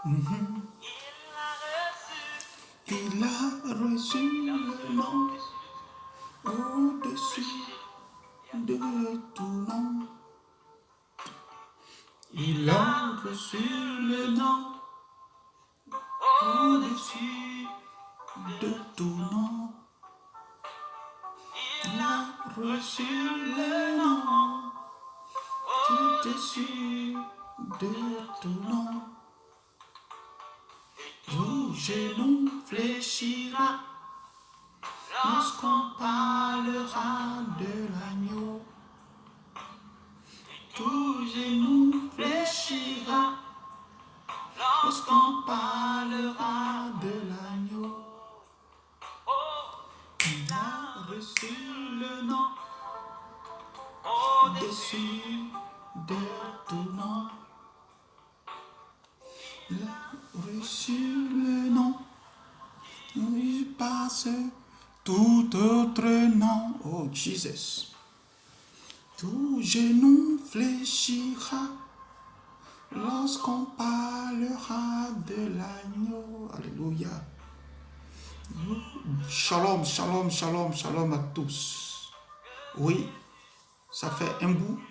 Mhm. Il a reçu le nom au-dessus de tout nom. Il a reçu le nom au-dessus de tout nom. Il a reçu le nom au-dessus de tout nom. Tout genou fléchira lorsqu'on parlera de l'agneau. Tout genou fléchira lorsqu'on parlera de l'agneau. Il a reçu le nom au-dessus de tout nom. Il a reçu le nom où il passe tout autre nom. Oh Jesus. Tout genou fléchira lorsqu'on parlera de l'agneau. Alléluia. Shalom, shalom, shalom, shalom à tous. Oui, ça fait un bout,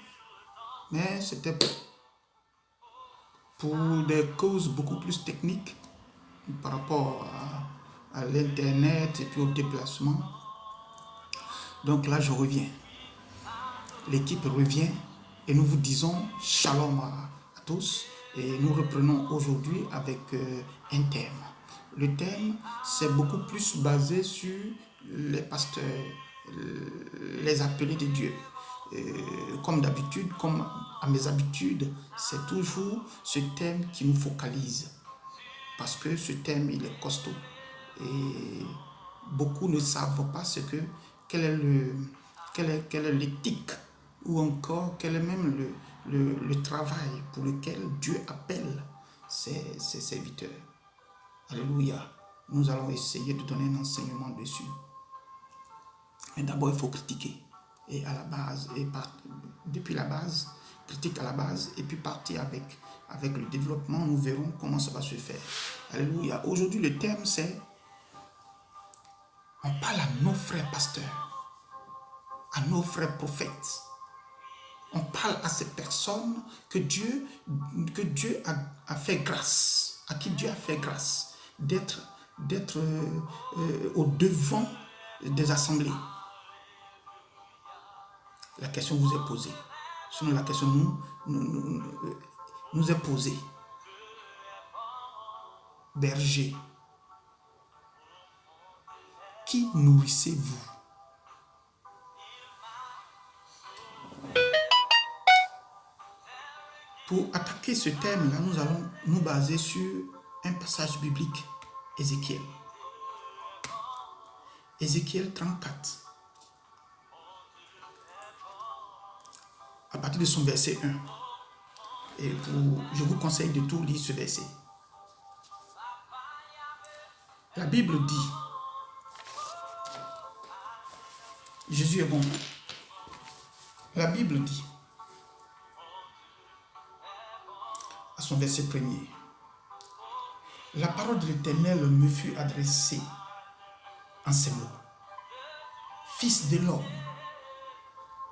mais c'était pour des causes beaucoup plus techniques par rapport à l'internet et puis au déplacement. Donc là, je reviens. L'équipe revient et nous vous disons shalom à tous. Et nous reprenons aujourd'hui avec un thème. Le thème, c'est beaucoup plus basé sur les pasteurs, les appelés de Dieu. Comme d'habitude, comme à mes habitudes, c'est toujours ce thème qui nous focalise. Parce que ce thème, il est costaud. Et beaucoup ne savent pas quel est l'éthique ou encore quel est même le travail pour lequel Dieu appelle ses serviteurs. Alléluia. Nous allons essayer de donner un enseignement dessus. Mais d'abord, il faut critiquer. Et à la base, depuis la base, critique à la base, et puis partir avec le développement, nous verrons comment ça va se faire. Alléluia. Aujourd'hui, le thème, c'est on parle à nos frères pasteurs, à nos frères prophètes. On parle à ces personnes que Dieu a fait grâce, à qui Dieu a fait grâce d'être au devant des assemblées. La question vous est posée. Sinon, la question nous est posée. Berger, qui nourrissez-vous? Pour attaquer ce thème-là, nous allons nous baser sur un passage biblique, Ézéchiel. Ézéchiel 34. À partir de son verset 1. Et je vous conseille de tout lire ce verset. La Bible dit, Jésus est bon. La Bible dit, à son verset 1er, la parole de l'Éternel me fut adressée en ces mots. Fils de l'homme,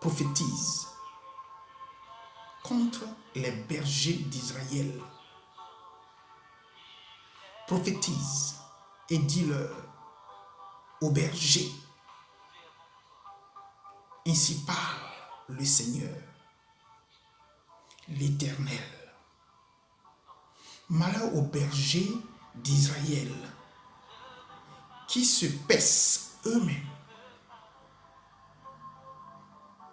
prophétise contre les bergers d'Israël. Prophétise et dis-leur aux bergers, ainsi parle le Seigneur, l'Éternel. Malheur aux bergers d'Israël qui se paissent eux-mêmes.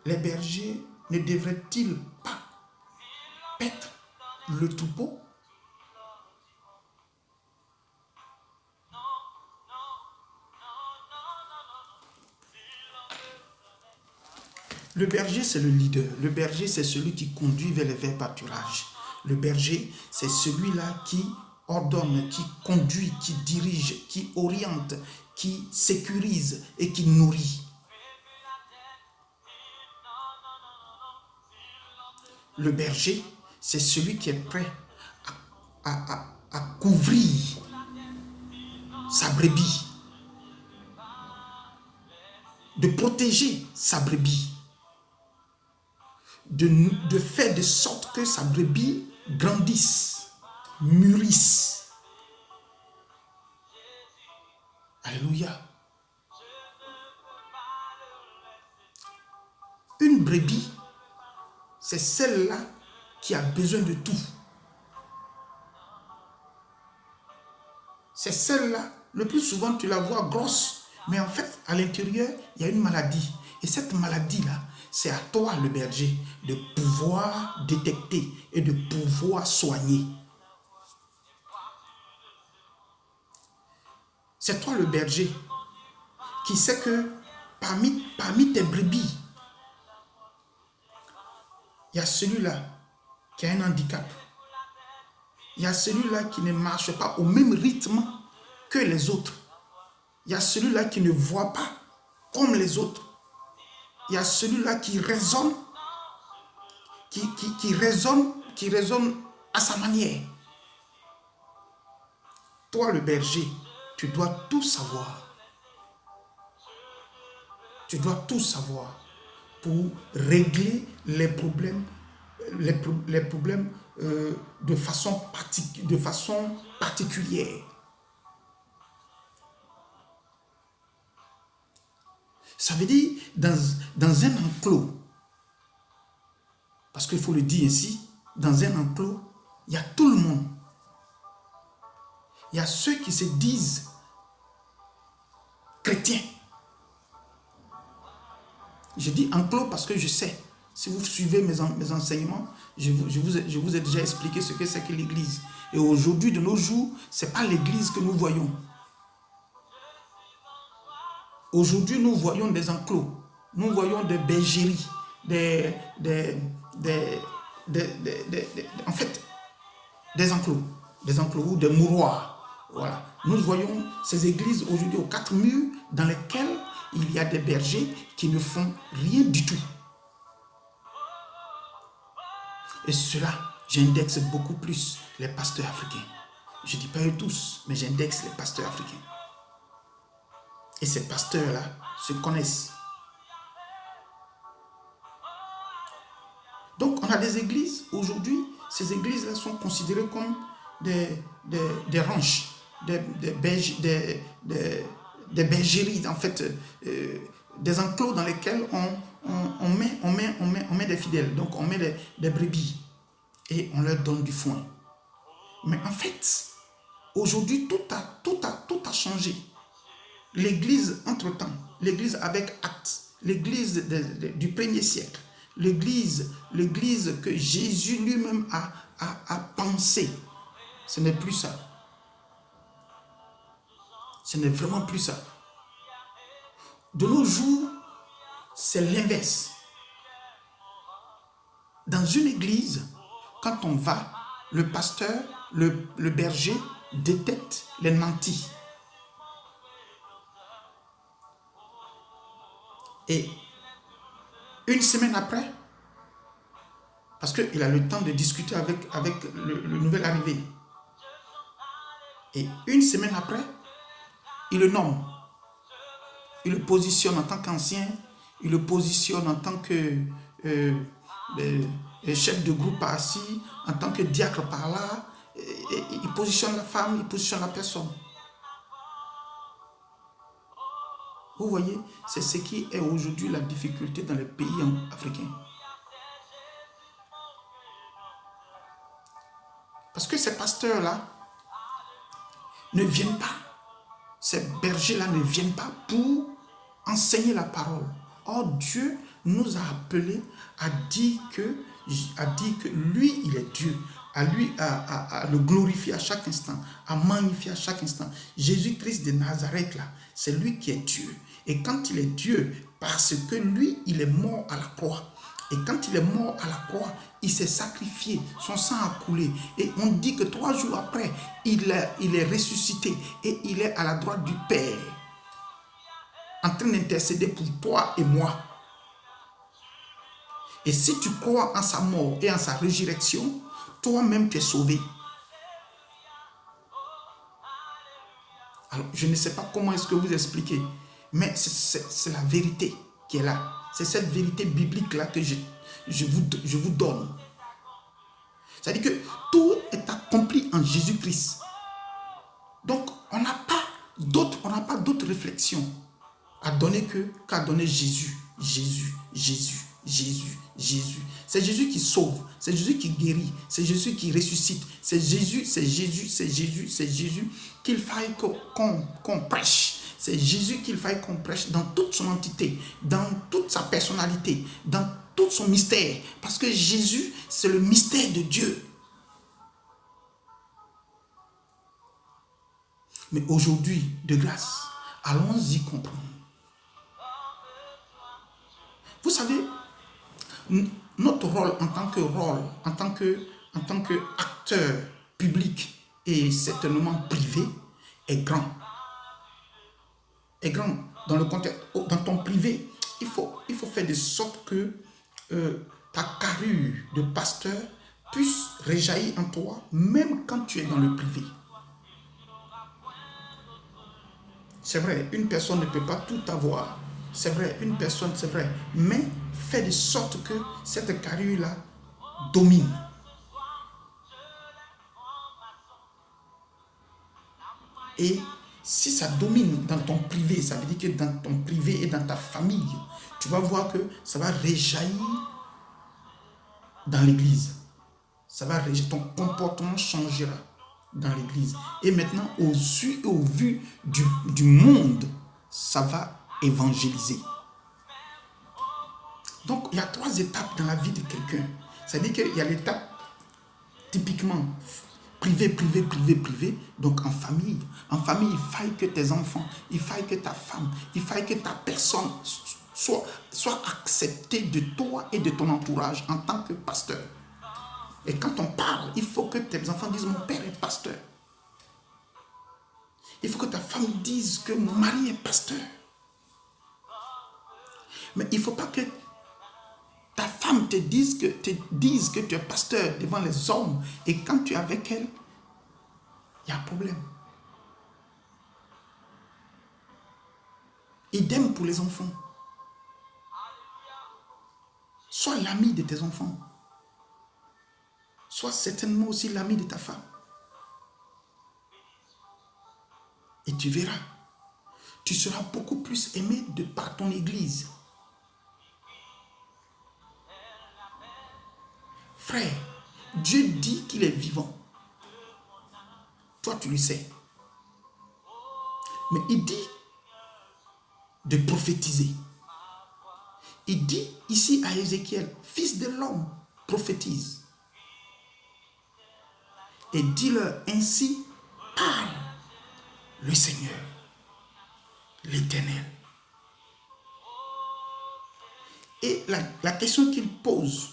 Les bergers ne devraient-ils pas paître le troupeau? Le berger, c'est le leader. Le berger, c'est celui qui conduit vers les verts pâturages. Le berger, c'est celui-là qui ordonne, qui conduit, qui dirige, qui oriente, qui sécurise et qui nourrit. Le berger, c'est celui qui est prêt à à couvrir sa brebis, de protéger sa brebis, de faire de sorte que sa brebis grandisse, mûrisse. Alléluia. Une brebis, c'est celle-là qui a besoin de tout. C'est celle-là, le plus souvent tu la vois grosse, mais en fait, à l'intérieur, il y a une maladie. Et cette maladie-là, c'est à toi, le berger, de pouvoir détecter et de pouvoir soigner. C'est toi, le berger, qui sait que parmi tes brebis, il y a celui-là qui a un handicap. Il y a celui-là qui ne marche pas au même rythme que les autres. Il y a celui-là qui ne voit pas comme les autres. Il y a celui-là qui raisonne, qui raisonne à sa manière. Toi, le berger, tu dois tout savoir. Tu dois tout savoir pour régler les problèmes, de façon particulière. Ça veut dire, dans un enclos, parce qu'il faut le dire ainsi, dans un enclos, il y a tout le monde. Il y a ceux qui se disent chrétiens. Je dis enclos parce que je sais, si vous suivez mes enseignements, je vous ai déjà expliqué ce que c'est que l'église. Et aujourd'hui, de nos jours, ce n'est pas l'église que nous voyons. Aujourd'hui, nous voyons des enclos, nous voyons des bergeries, en fait, des enclos ou des mouroirs. Voilà. Nous voyons ces églises aujourd'hui aux 4 murs dans lesquelles il y a des bergers qui ne font rien du tout. Et cela, j'indexe beaucoup plus les pasteurs africains. Je ne dis pas eux tous, mais j'indexe les pasteurs africains. Et ces pasteurs-là se connaissent. Donc, on a des églises. Aujourd'hui, ces églises-là sont considérées comme des ranches, des bergeries, en fait, des enclos dans lesquels on met des fidèles. Donc, on met des brebis et on leur donne du foin. Mais en fait, aujourd'hui, tout a changé. L'église, entre-temps, l'église avec Actes, l'église du 1er siècle, l'église que Jésus lui-même a pensée, ce n'est plus ça. Ce n'est vraiment plus ça. De nos jours, c'est l'inverse. Dans une église, quand on va, le pasteur, le berger détecte les nantis. Et une semaine après, parce qu'il a le temps de discuter avec le nouvel arrivé, et une semaine après, il le nomme. Il le positionne en tant qu'ancien, il le positionne en tant que chef de groupe par-ci, en tant que diacre par-là. Il positionne la femme, il positionne la personne. Vous voyez, c'est ce qui est aujourd'hui la difficulté dans les pays africains. Parce que ces pasteurs-là ne viennent pas, ces bergers-là ne viennent pas pour enseigner la parole. Or, Dieu nous a appelés à dire que lui, il est Dieu, à le glorifier à chaque instant, à magnifier à chaque instant. Jésus-Christ de Nazareth, là, c'est lui qui est Dieu. Et quand il est Dieu, parce que lui, il est mort à la croix. Et quand il est mort à la croix, il s'est sacrifié, son sang a coulé. Et on dit que 3 jours après, il est ressuscité et il est à la droite du Père, en train d'intercéder pour toi et moi. Et si tu crois en sa mort et en sa résurrection, toi-même tu es sauvé. Alors, je ne sais pas comment est-ce que vous expliquez, mais c'est la vérité qui est là. C'est cette vérité biblique-là que je vous donne. C'est-à-dire que tout est accompli en Jésus-Christ. Donc, on n'a pas d'autre réflexion à donner qu'à donner Jésus. Jésus, Jésus, Jésus, Jésus. C'est Jésus qui sauve, c'est Jésus qui guérit, c'est Jésus qui ressuscite, c'est Jésus, c'est Jésus, c'est Jésus, c'est Jésus qu'il faille qu'on prêche. C'est Jésus qu'il faille qu'on prêche dans toute son entité, dans toute sa personnalité, dans tout son mystère. Parce que Jésus, c'est le mystère de Dieu. Mais aujourd'hui, de grâce, allons-y comprendre. Vous savez, notre rôle en tant qu'acteur public et certainement privé est grand. Est grand dans le contexte. Dans ton privé, il faut faire de sorte que ta carrure de pasteur puisse réjaillir en toi, même quand tu es dans le privé. C'est vrai, une personne ne peut pas tout avoir. C'est vrai, une personne, c'est vrai. Mais fais de sorte que cette carrure-là domine. Et si ça domine dans ton privé, ça veut dire que dans ton privé et dans ta famille, tu vas voir que ça va réjaillir dans l'église. Ça va réjaillir, ton comportement changera dans l'église. Et maintenant, aux yeux et au vu du monde, ça va évangéliser. Donc, il y a 3 étapes dans la vie de quelqu'un. C'est-à-dire qu'il y a l'étape typiquement privé. Donc, en famille. En famille, il faille que tes enfants, il faille que ta femme, il faille que ta personne soit acceptée de toi et de ton entourage en tant que pasteur. Et quand on parle, il faut que tes enfants disent « Mon père est pasteur ». Il faut que ta femme dise que mon mari est pasteur. Mais il ne faut pas que ta femme te dise que tu es pasteur devant les hommes et quand tu es avec elle, il y a un problème. Idem pour les enfants. Sois l'ami de tes enfants. Sois certainement aussi l'ami de ta femme. Et tu verras, tu seras beaucoup plus aimé par ton église. Frère, Dieu dit qu'il est vivant. Toi, tu le sais. Mais il dit de prophétiser. Il dit ici à Ézéchiel, fils de l'homme, prophétise. Et dis-leur ainsi, parle le Seigneur, l'Éternel. Et la question qu'il pose,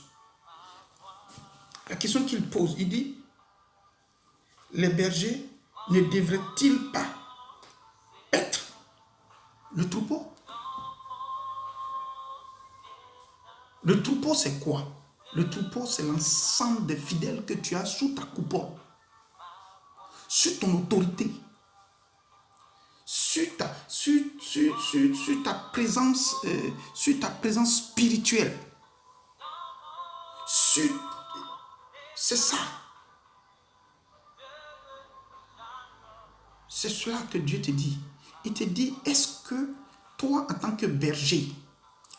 il dit, les bergers ne devraient-ils pas être le troupeau? Le troupeau, c'est quoi? Le troupeau, c'est l'ensemble des fidèles que tu as sous ta coupole, sur ton autorité, sur ta présence spirituelle. C'est ça. C'est cela que Dieu te dit. Il te dit, est-ce que toi, en tant que berger,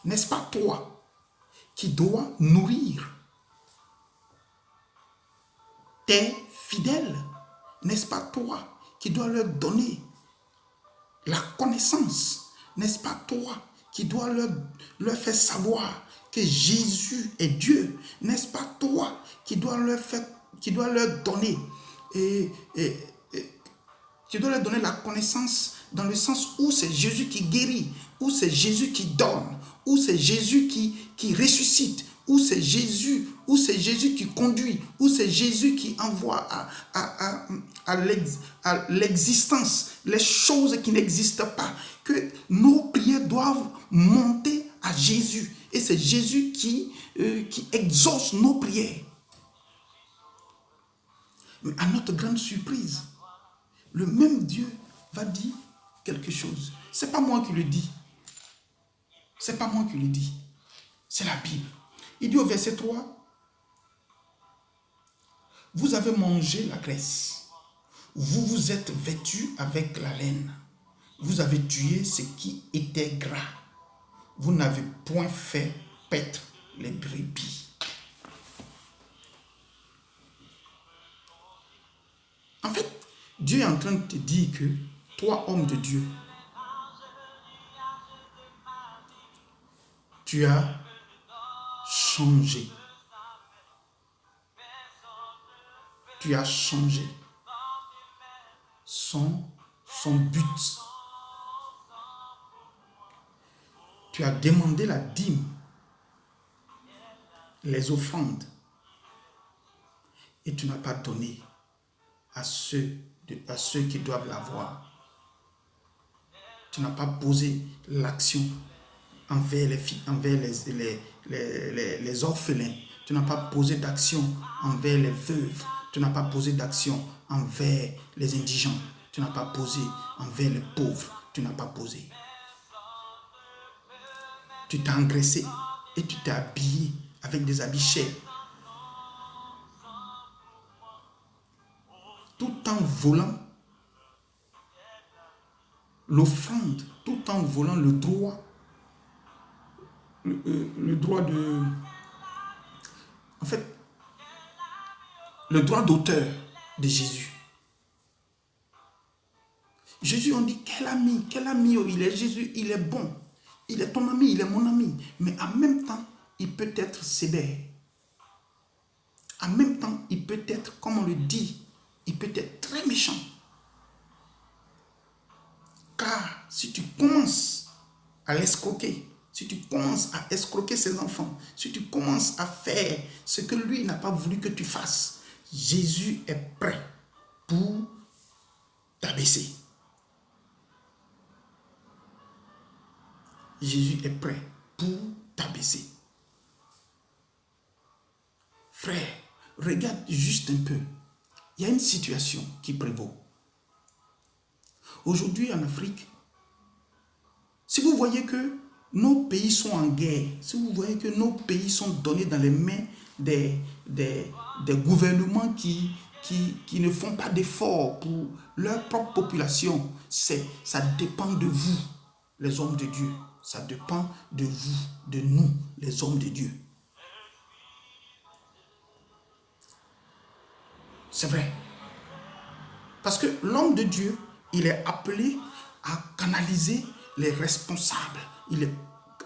n'est-ce pas toi qui dois nourrir tes fidèles? N'est-ce pas toi qui dois leur donner la connaissance? N'est-ce pas toi qui dois leur faire savoir que Jésus est Dieu? N'est-ce pas toi qui dois leur donner tu dois leur donner la connaissance dans le sens où c'est Jésus qui guérit, où c'est Jésus qui donne, où c'est Jésus qui ressuscite, où c'est Jésus qui conduit, où c'est Jésus qui envoie à l'existence les choses qui n'existent pas, que nos prières doivent monter à Jésus. Et c'est Jésus qui exauce nos prières. Mais à notre grande surprise, le même Dieu va dire quelque chose. Ce n'est pas moi qui le dis. C'est pas moi qui le dis. C'est la Bible. Il dit au verset 3, vous avez mangé la graisse. Vous vous êtes vêtus avec la laine. Vous avez tué ce qui était gras. Vous n'avez point fait paître les brebis. En fait, Dieu est en train de te dire que toi, homme de Dieu, tu as changé. Tu as changé son but. Tu as demandé la dîme, les offrandes, et tu n'as pas donné à ceux qui doivent l'avoir. Tu n'as pas posé l'action envers les orphelins. Tu n'as pas posé d'action envers les veuves. Tu n'as pas posé d'action envers les indigents. Tu n'as pas posé envers les pauvres. Tu n'as pas posé. Tu t'es engraissé et tu t'es habillé avec des habits chers. Tout en volant l'offrande, tout en volant le droit de... En fait, le droit d'auteur de Jésus. Jésus, on dit, quel ami il est. Jésus, il est bon. Il est ton ami, il est mon ami. Mais en même temps, il peut être sévère. En même temps, il peut être, comme on le dit, il peut être très méchant. Car si tu commences à l'escroquer, si tu commences à escroquer ses enfants, si tu commences à faire ce que lui n'a pas voulu que tu fasses, Jésus est prêt pour t'abaisser. Jésus est prêt pour t'abaisser. Frère, regarde juste un peu. Il y a une situation qui prévaut. Aujourd'hui en Afrique, si vous voyez que nos pays sont en guerre, si vous voyez que nos pays sont donnés dans les mains des gouvernements qui ne font pas d'efforts pour leur propre population, ça dépend de vous, les hommes de Dieu. Ça dépend de vous, de nous, les hommes de Dieu. C'est vrai. Parce que l'homme de Dieu, il est appelé à canaliser les responsables. Il est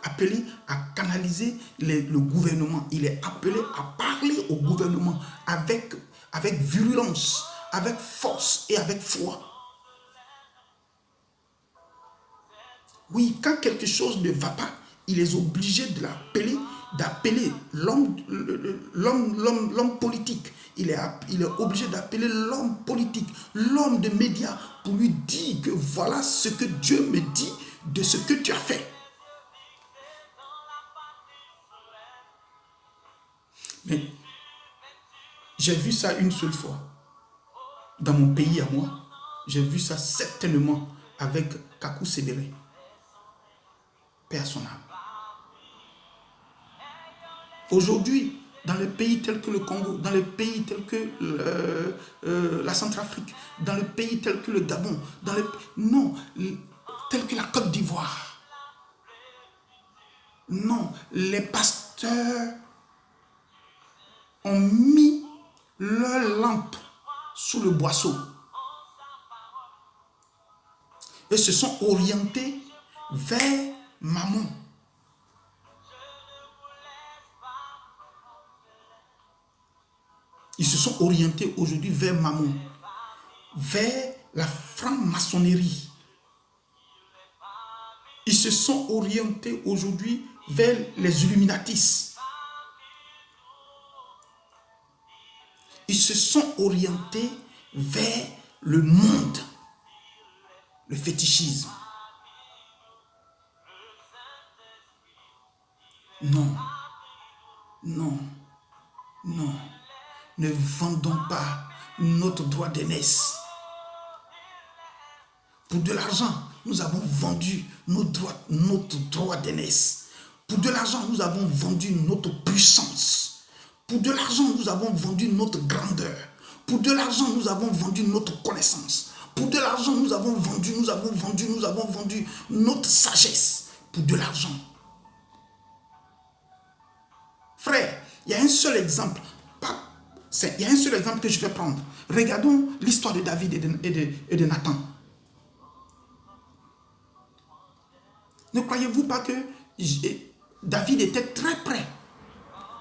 appelé à canaliser le gouvernement. Il est appelé à parler au gouvernement avec virulence, avec force et avec foi. Oui, quand quelque chose ne va pas, il est obligé d'appeler l'homme politique. Il est obligé d'appeler l'homme politique, l'homme de médias, pour lui dire que voilà ce que Dieu me dit de ce que tu as fait. Mais j'ai vu ça une seule fois. Dans mon pays à moi, j'ai vu ça certainement avec Kakou Sebere. Paix à son âme. Aujourd'hui, dans les pays tels que le Congo, dans les pays tels que la Centrafrique, dans les pays tels que le Gabon, tels que la Côte d'Ivoire. Non, les pasteurs ont mis leur lampe sous le boisseau et se sont orientés vers Mammon. Ils se sont orientés aujourd'hui vers Mammon, vers la franc-maçonnerie. Ils se sont orientés aujourd'hui vers les Illuminatis. Ils se sont orientés vers le monde, le fétichisme. Non, non, non. Ne vendons pas notre droit d'aînesse. Pour de l'argent, nous avons vendu notre droit d'aînesse. Pour de l'argent, nous avons vendu notre puissance. Pour de l'argent, nous avons vendu notre grandeur. Pour de l'argent, nous avons vendu notre connaissance. Pour de l'argent, nous avons vendu notre sagesse. Pour de l'argent. Frère, il y a un seul exemple. Il y a un seul exemple que je vais prendre. Regardons l'histoire de David et de Nathan. Ne croyez-vous pas que David était très prêt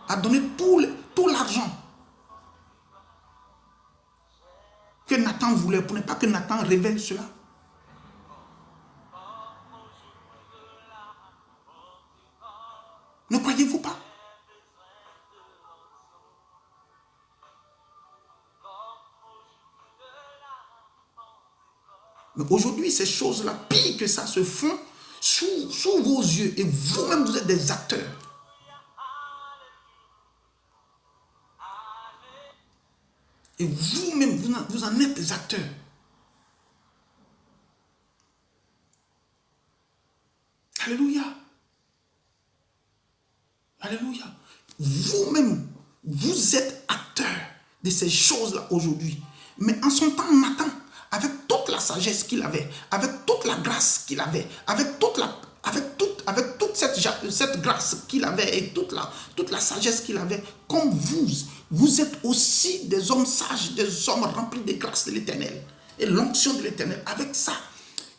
à donner tout l'argent que Nathan voulait pour ne pas que Nathan révèle cela? Ne croyez-vous pas? Mais aujourd'hui, ces choses-là, pire que ça, se font sous vos yeux. Et vous-même, vous êtes des acteurs. Et vous-même, vous en êtes des acteurs. Alléluia. Alléluia. Vous-même, vous êtes acteurs de ces choses-là aujourd'hui. Mais en son temps, Nathan, avec toute la sagesse qu'il avait, avec toute la grâce qu'il avait, avec toute cette grâce qu'il avait et toute la sagesse qu'il avait, comme vous êtes aussi des hommes sages, des hommes remplis de grâce de l'Éternel et l'onction de l'Éternel. Avec ça,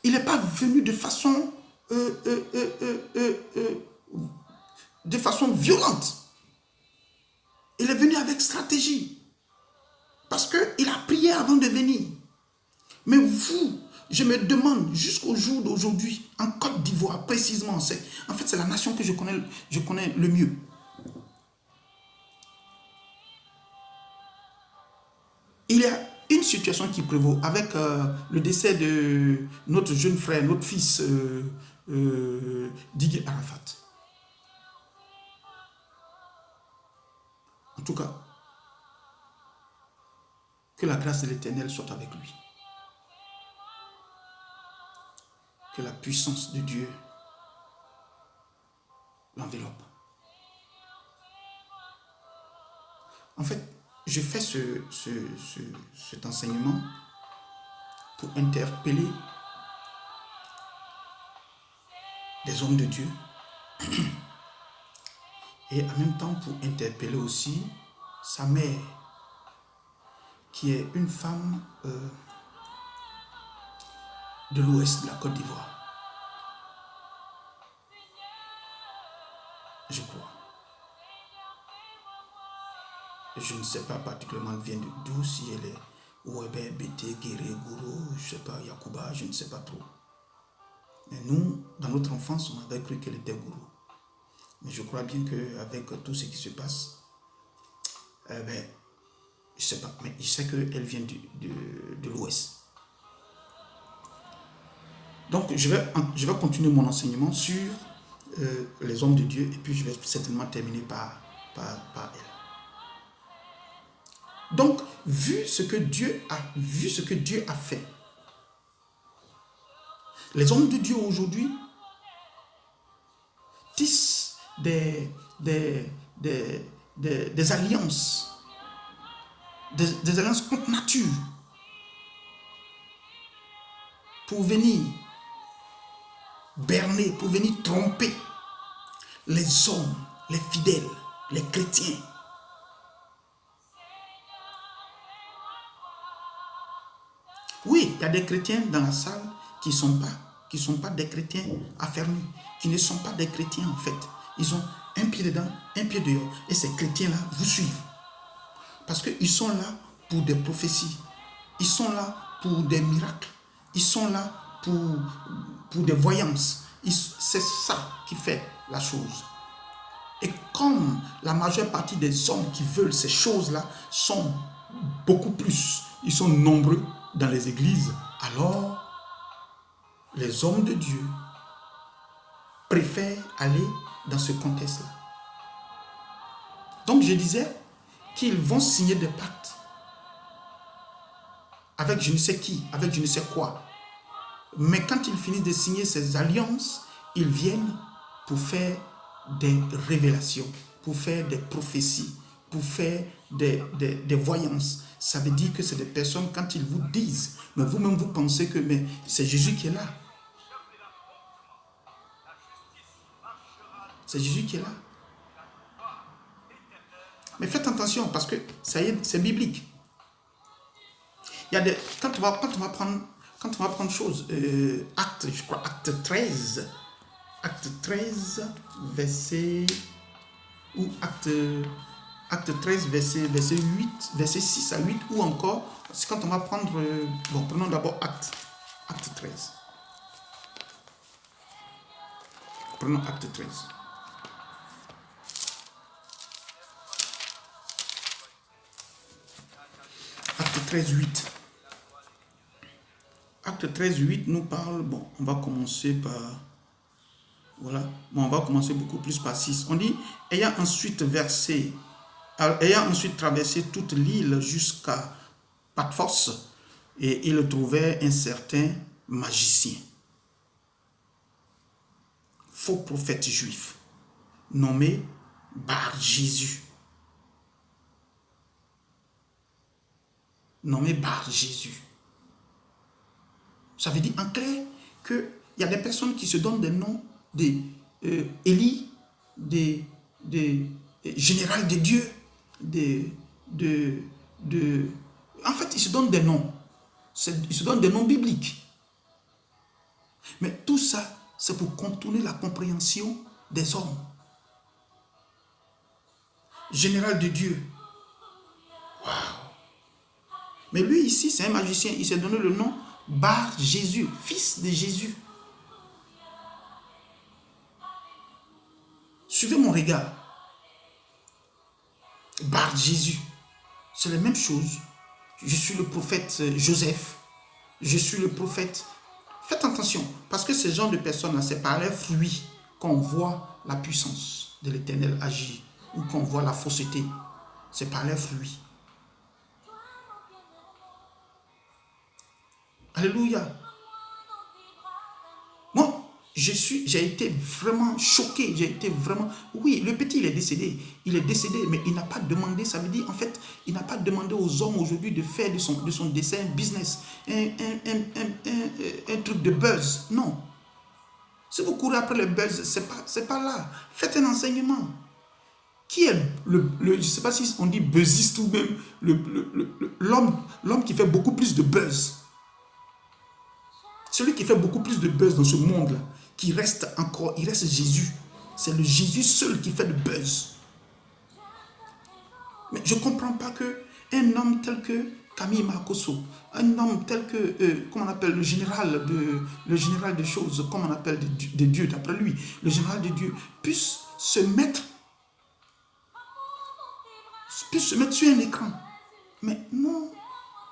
il n'est pas venu de façon violente. Il est venu avec stratégie. Parce qu'il a prié avant de venir. Mais vous, je me demande jusqu'au jour d'aujourd'hui, en Côte d'Ivoire précisément, en fait c'est la nation que je connais le mieux. Il y a une situation qui prévaut avec le décès de notre jeune frère, notre fils Didier Arafat. En tout cas, que la grâce de l'Éternel soit avec lui. Que la puissance de Dieu l'enveloppe. En fait, je fais cet enseignement pour interpeller des hommes de Dieu et en même temps pour interpeller aussi sa mère, qui est une femme de l'ouest de la Côte d'Ivoire. Je crois. Je ne sais pas particulièrement elle vient d'où, si elle est Ouébé, Bété, Guéré, Gourou, je ne sais pas, Yacouba, je ne sais pas trop. Mais nous, dans notre enfance, on avait cru qu'elle était Gourou. Mais je crois bien qu'avec tout ce qui se passe, je ne sais pas, mais je sais qu'elle vient de l'ouest. Donc, je vais continuer mon enseignement sur les hommes de Dieu et puis je vais certainement terminer par elle. Donc, vu ce que Dieu a fait, les hommes de Dieu aujourd'hui tissent des alliances, des alliances contre nature pour venir berner, pour venir tromper les hommes, les fidèles, les chrétiens. Oui, il y a des chrétiens dans la salle qui sont pas des chrétiens affermis, qui ne sont pas des chrétiens en fait. Ils ont un pied dedans, un pied dehors. Et ces chrétiens-là vous suivent. Parce qu'ils sont là pour des prophéties. Ils sont là pour des miracles. Ils sont là pour des voyances. C'est ça qui fait la chose. Et comme la majeure partie des hommes qui veulent ces choses-là sont beaucoup plus, ils sont nombreux dans les églises, alors les hommes de Dieu préfèrent aller dans ce contexte-là. Donc je disais qu'ils vont signer des pactes avec je ne sais qui, avec je ne sais quoi. Mais quand ils finissent de signer ces alliances, ils viennent pour faire des révélations, pour faire des prophéties, pour faire des voyances. Ça veut dire que c'est des personnes, quand ils vous disent, mais vous-même vous pensez que c'est Jésus qui est là. C'est Jésus qui est là. Mais faites attention parce que ça y est, c'est biblique. Il y a des, quand on va prendre chose, acte 13, verset, ou acte 13, verset 8, verset 6 à 8, ou encore, c'est quand on va prendre, prenons d'abord acte 13. Prenons acte 13. Acte 13, 8. Acte 13, 8 nous parle, on va commencer par, voilà, on va commencer beaucoup plus par 6. On dit, ayant ensuite traversé toute l'île jusqu'à Paphos, et il trouvait un certain magicien, faux prophète juif, nommé Bar-Jésus. Ça veut dire en clair qu'il y a des personnes qui se donnent des noms d'Élie, des général de Dieu, en fait, ils se donnent des noms. Ils se donnent des noms bibliques. Mais tout ça, c'est pour contourner la compréhension des hommes. Général de Dieu. Waouh! Mais lui ici, c'est un magicien. Il s'est donné le nom Bar-Jésus, fils de Jésus. Suivez mon regard. Bar-Jésus. C'est la même chose. Je suis le prophète Joseph. Je suis le prophète. Faites attention, parce que ces genres de personnes-là, c'est par leurs fruits qu'on voit la puissance de l'Éternel agir, ou qu'on voit la fausseté. C'est par leurs fruits. Alléluia. Moi, j'ai été vraiment choqué. Oui, le petit, il est décédé. Mais il n'a pas demandé. Ça veut dire, en fait, il n'a pas demandé aux hommes aujourd'hui de faire de son dessin un business, un truc de buzz. Non. Si vous courez après le buzz, c'est pas là. Faites un enseignement. Qui est je ne sais pas si on dit buzziste ou même l'homme qui fait beaucoup plus de buzz. Celui qui fait beaucoup plus de buzz dans ce monde-là, il reste Jésus. C'est le Jésus seul qui fait le buzz. Mais je ne comprends pas qu'un homme tel que Camille Marcosso, un homme tel que, comment on appelle, le général de choses, comme on appelle de Dieu, d'après lui, le général de Dieu, puisse se mettre sur un écran. Mais non.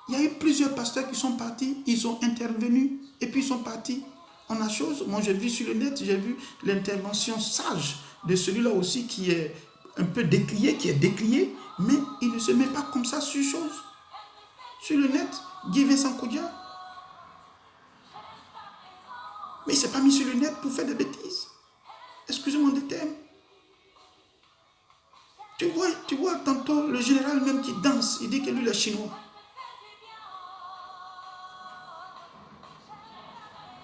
Il y a eu plusieurs pasteurs qui sont partis, ils ont intervenu et puis ils sont partis. On a chose, moi j'ai vu sur le net, j'ai vu l'intervention sage de celui-là aussi qui est un peu décrié, mais il ne se met pas comme ça sur chose. Sur le net, Guy Vincent Kodia. Mais il ne s'est pas mis sur le net pour faire des bêtises. Excusez-moi des termes. Tu vois tantôt le général même qui danse, il dit que lui il est chinois.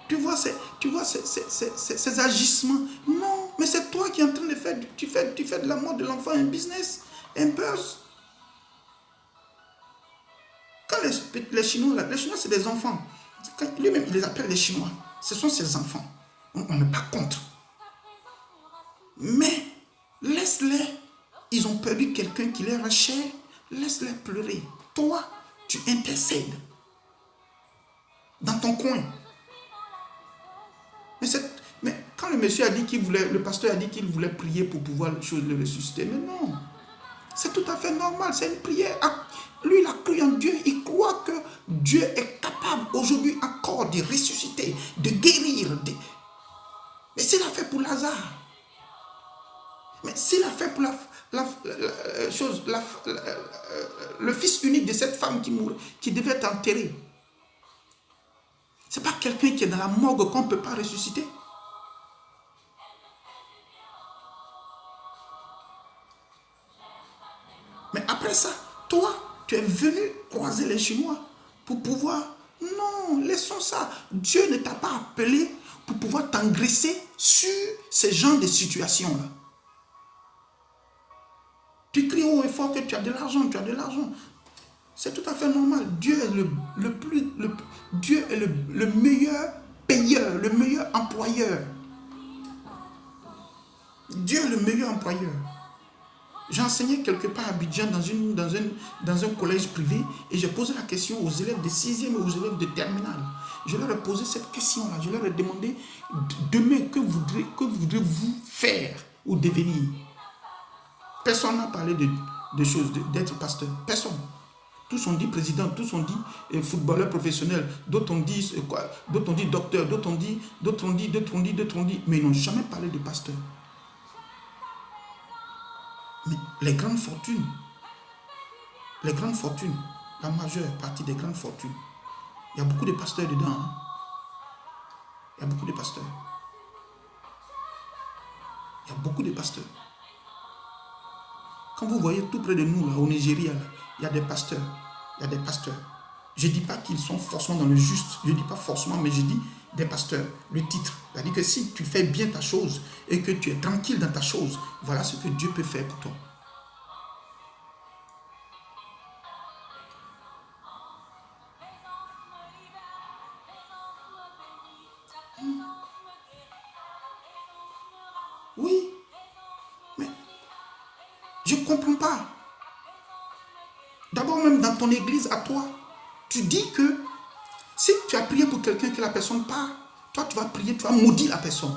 Tu vois ces agissements. Non, mais c'est toi qui es en train de faire, tu fais de la mort de l'enfant un business, un buzz. Quand les Chinois, c'est des enfants. Lui-même, il les appelle les Chinois. Ce sont ses enfants. On n'est pas contre. Mais, laisse-les. Ils ont perdu quelqu'un qui leur est cher. Laisse-les pleurer. Toi, tu intercèdes. Dans ton coin. Mais quand le monsieur a dit le pasteur a dit qu'il voulait prier pour pouvoir le ressusciter, mais non, c'est tout à fait normal, c'est une prière. Lui, il a cru en Dieu, il croit que Dieu est capable aujourd'hui encore de ressusciter, de guérir. Mais s'il a fait pour Lazare, mais s'il a fait pour le fils unique de cette femme qui devait être enterrée, c'est pas quelqu'un qui est dans la morgue qu'on ne peut pas ressusciter. Mais après ça, toi, tu es venu croiser les Chinois pour pouvoir... Non, laissons ça. Dieu ne t'a pas appelé pour pouvoir t'engraisser sur ce genre de situations-là. Tu cries haut et fort que tu as de l'argent, tu as de l'argent. C'est tout à fait normal. Dieu est Dieu est le meilleur payeur, le meilleur employeur. Dieu est le meilleur employeur. J'enseignais quelque part à Abidjan dans un collège privé et j'ai posé la question aux élèves de 6e et aux élèves de terminale. Je leur ai posé cette question-là. Je leur ai demandé demain que voudrez-vous faire ou devenir. Personne n'a parlé de choses, d'être pasteur. Personne. Tous ont dit président, tous ont dit footballeur professionnel, d'autres ont dit docteur, d'autres ont dit, mais ils n'ont jamais parlé de pasteur. Mais les grandes fortunes, la majeure partie des grandes fortunes, il y a beaucoup de pasteurs dedans. Hein? Il y a beaucoup de pasteurs. Il y a beaucoup de pasteurs. Quand vous voyez tout près de nous, là, au Nigeria, là, il y a des pasteurs. Il y a des pasteurs. Je ne dis pas qu'ils sont forcément dans le juste. Je ne dis pas forcément, mais je dis des pasteurs. Le titre. C'est-à-dire que si tu fais bien ta chose et que tu es tranquille dans ta chose, voilà ce que Dieu peut faire pour toi. Oui. Mais je ne comprends pas. D'abord, même dans ton église, à toi, tu dis que si tu as prié pour quelqu'un que la personne part, toi, tu vas prier, tu vas maudire la personne.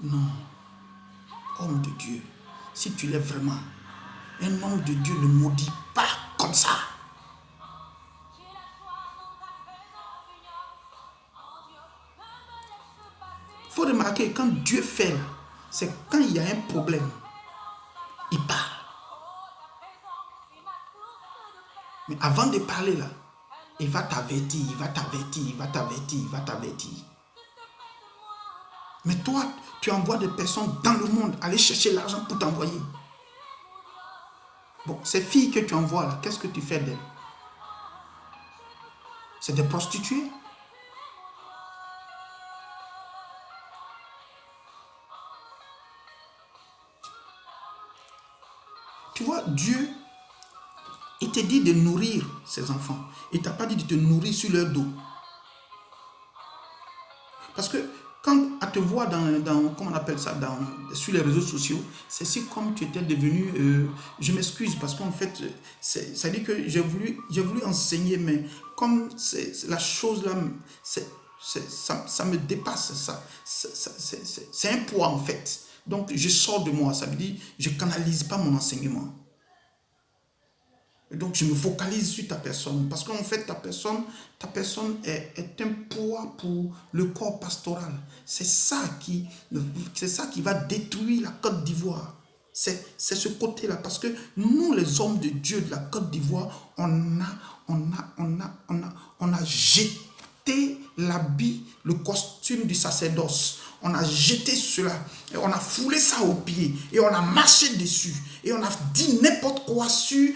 Non. Homme de Dieu, si tu l'es vraiment, un homme de Dieu ne maudit pas comme ça. Il faut remarquer, quand Dieu fait, c'est quand il y a un problème, il parle. Mais avant de parler là, il va t'avertir, il va t'avertir, il va t'avertir, il va t'avertir. Mais toi, tu envoies des personnes dans le monde aller chercher l'argent pour t'envoyer. Bon, ces filles que tu envoies là, qu'est-ce que tu fais d'elles? C'est des prostituées. Tu vois, Dieu, il te dit de nourrir ses enfants. Il ne t'a pas dit de te nourrir sur leur dos. Parce que quand on te voit comment on appelle ça, sur les réseaux sociaux, c'est comme tu étais devenu, je m'excuse parce qu'en fait, ça dit que j'ai voulu enseigner, mais comme la chose là, ça me dépasse, c'est un poids en fait. Donc je sors de moi, ça veut dire, je ne canalise pas mon enseignement. Donc je me focalise sur ta personne parce qu'en fait ta personne est un poids pour le corps pastoral. C'est ça qui va détruire la Côte d'Ivoire. C'est ce côté-là parce que nous les hommes de Dieu de la Côte d'Ivoire, on a jeté l'habit, le costume du sacerdoce. On a jeté cela, et on a foulé ça aux pieds, et on a marché dessus, et on a dit n'importe quoi sur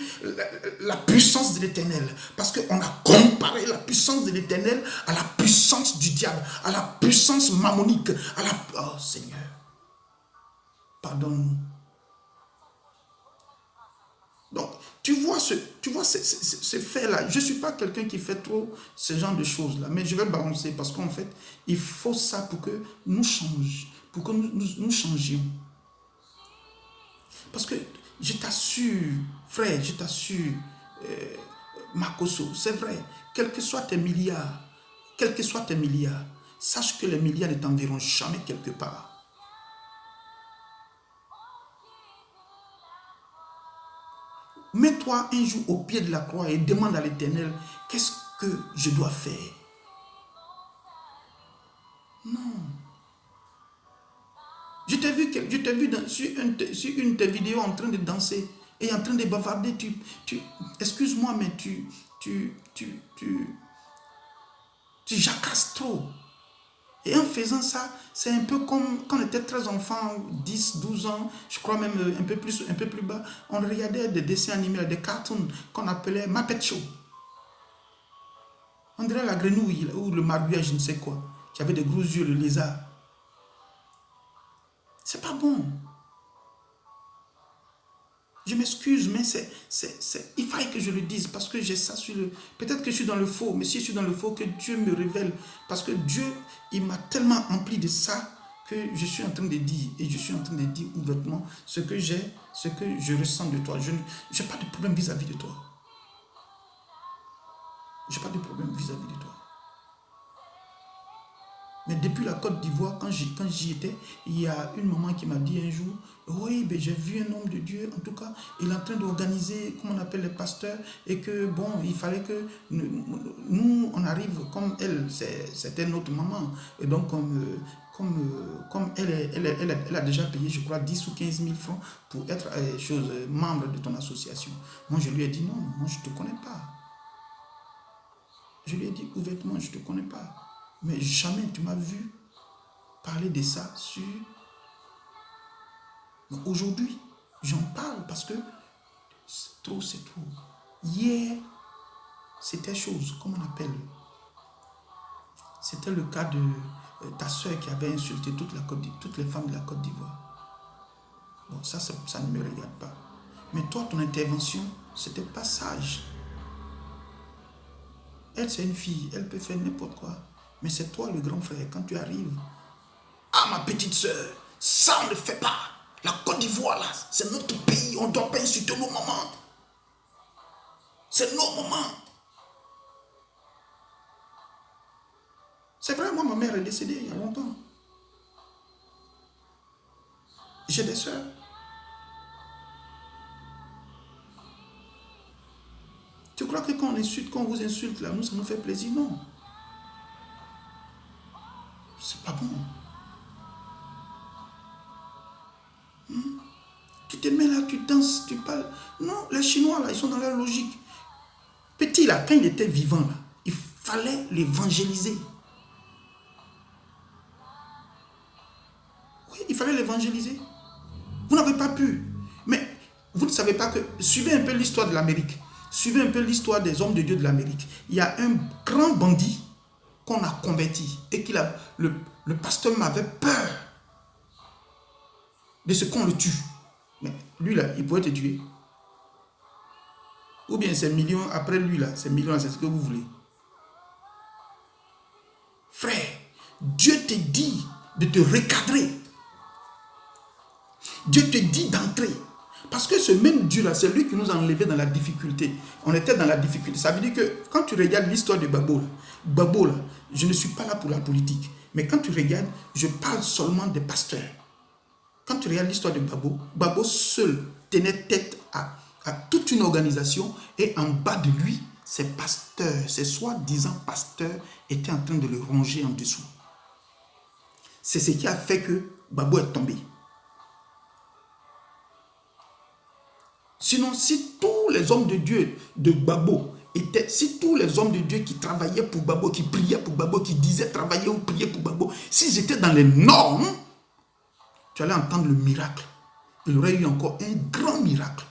la puissance de l'Éternel. Parce qu'on a comparé la puissance de l'Éternel à la puissance du diable, à la puissance mammonique, Oh Seigneur, pardonne-nous. Donc, tu vois ce fait-là. Je ne suis pas quelqu'un qui fait trop ce genre de choses-là, mais je vais balancer parce qu'en fait, il faut ça pour que nous changions, pour que nous changions. Parce que je t'assure, frère, je t'assure, Makoso, c'est vrai, quels que soient tes milliards, sache que les milliards ne t'enverront jamais quelque part. Mets-toi un jour au pied de la croix et demande à l'Éternel, qu'est-ce que je dois faire? Non. Je t'ai vu sur une de tes vidéos en train de danser. et en train de bavarder, excuse-moi, mais tu jacasses trop. Et en faisant ça, c'est un peu comme quand on était très enfant, 10, 12 ans, je crois même un peu plus bas, on regardait des dessins animés, des cartoons qu'on appelait Muppet Show. On dirait la grenouille ou le marbuet, je ne sais quoi, qui avait des gros yeux, le lézard. C'est pas bon. Je m'excuse, mais il fallait que je le dise parce que j'ai ça sur le... Peut-être que je suis dans le faux, mais si je suis dans le faux, que Dieu me révèle. Parce que Dieu, il m'a tellement empli de ça que je suis en train de dire. Et je suis en train de dire ouvertement ce que j'ai, ce que je ressens de toi. Je n'ai pas de problème vis-à-vis de toi. Je n'ai pas de problème vis-à-vis de toi. Mais depuis la Côte d'Ivoire, quand j'y étais, il y a une maman qui m'a dit un jour, oui, ben j'ai vu un homme de Dieu, en tout cas, il est en train d'organiser, comme on appelle les pasteurs, et que bon, il fallait que nous on arrive comme elle, c'était notre maman. Et donc, comme elle a déjà payé, je crois, 10 ou 15 000 francs pour être membre de ton association. Moi, je lui ai dit non, moi, je ne te connais pas. Je lui ai dit ouvertement, je ne te connais pas. Mais jamais tu m'as vu parler de ça sur... Mais aujourd'hui, j'en parle parce que c'est trop, c'est trop. Hier, c'était chose, comme on appelle. C'était le cas de ta soeur qui avait insulté toutes les femmes de la Côte d'Ivoire. Bon, ça ne me regarde pas. Mais toi, ton intervention, c'était pas sage. Elle, c'est une fille, elle peut faire n'importe quoi. Mais c'est toi le grand frère, quand tu arrives. Ah, ma petite soeur, ça on ne fait pas. La Côte d'Ivoire, là, c'est notre pays, on ne doit pas insulter nos mamans. C'est nos mamans. C'est vrai, moi, ma mère est décédée il y a longtemps. J'ai des soeurs. Tu crois que quand on vous insulte, là, nous, ça nous fait plaisir? Non. C'est pas bon. Tu te mets là, tu danses, tu parles. Non, les Chinois, là, ils sont dans leur logique. Petit, là, quand il était vivant, là, il fallait l'évangéliser. Oui, il fallait l'évangéliser. Vous n'avez pas pu. Mais vous ne savez pas que... Suivez un peu l'histoire de l'Amérique. Suivez un peu l'histoire des hommes de Dieu de l'Amérique. Il y a un grand bandit qu'on a converti et le pasteur m'avait peur de ce qu'on le tue. Mais lui là, il pourrait te tuer. Ou bien ces millions après lui là, ces millions, c'est ce que vous voulez. Frère, Dieu te dit de te recadrer. Dieu te dit d'entrer. Parce que ce même Dieu là, c'est lui qui nous a enlevés dans la difficulté. On était dans la difficulté. Ça veut dire que quand tu regardes l'histoire de Gbagbo là, je ne suis pas là pour la politique. Mais quand tu regardes, je parle seulement des pasteurs. Quand tu regardes l'histoire de Gbagbo seul tenait tête à toute une organisation et en bas de lui, ses pasteurs, ses soi-disant pasteurs étaient en train de le ronger en dessous. C'est ce qui a fait que Gbagbo est tombé. Sinon, si tous les hommes de Dieu de Gbagbo si tous les hommes de Dieu qui travaillaient pour Gbagbo, qui priaient pour Gbagbo, qui disaient travailler ou prier pour Gbagbo, s'ils étaient dans les normes, tu allais entendre le miracle. Il y aurait eu encore un grand miracle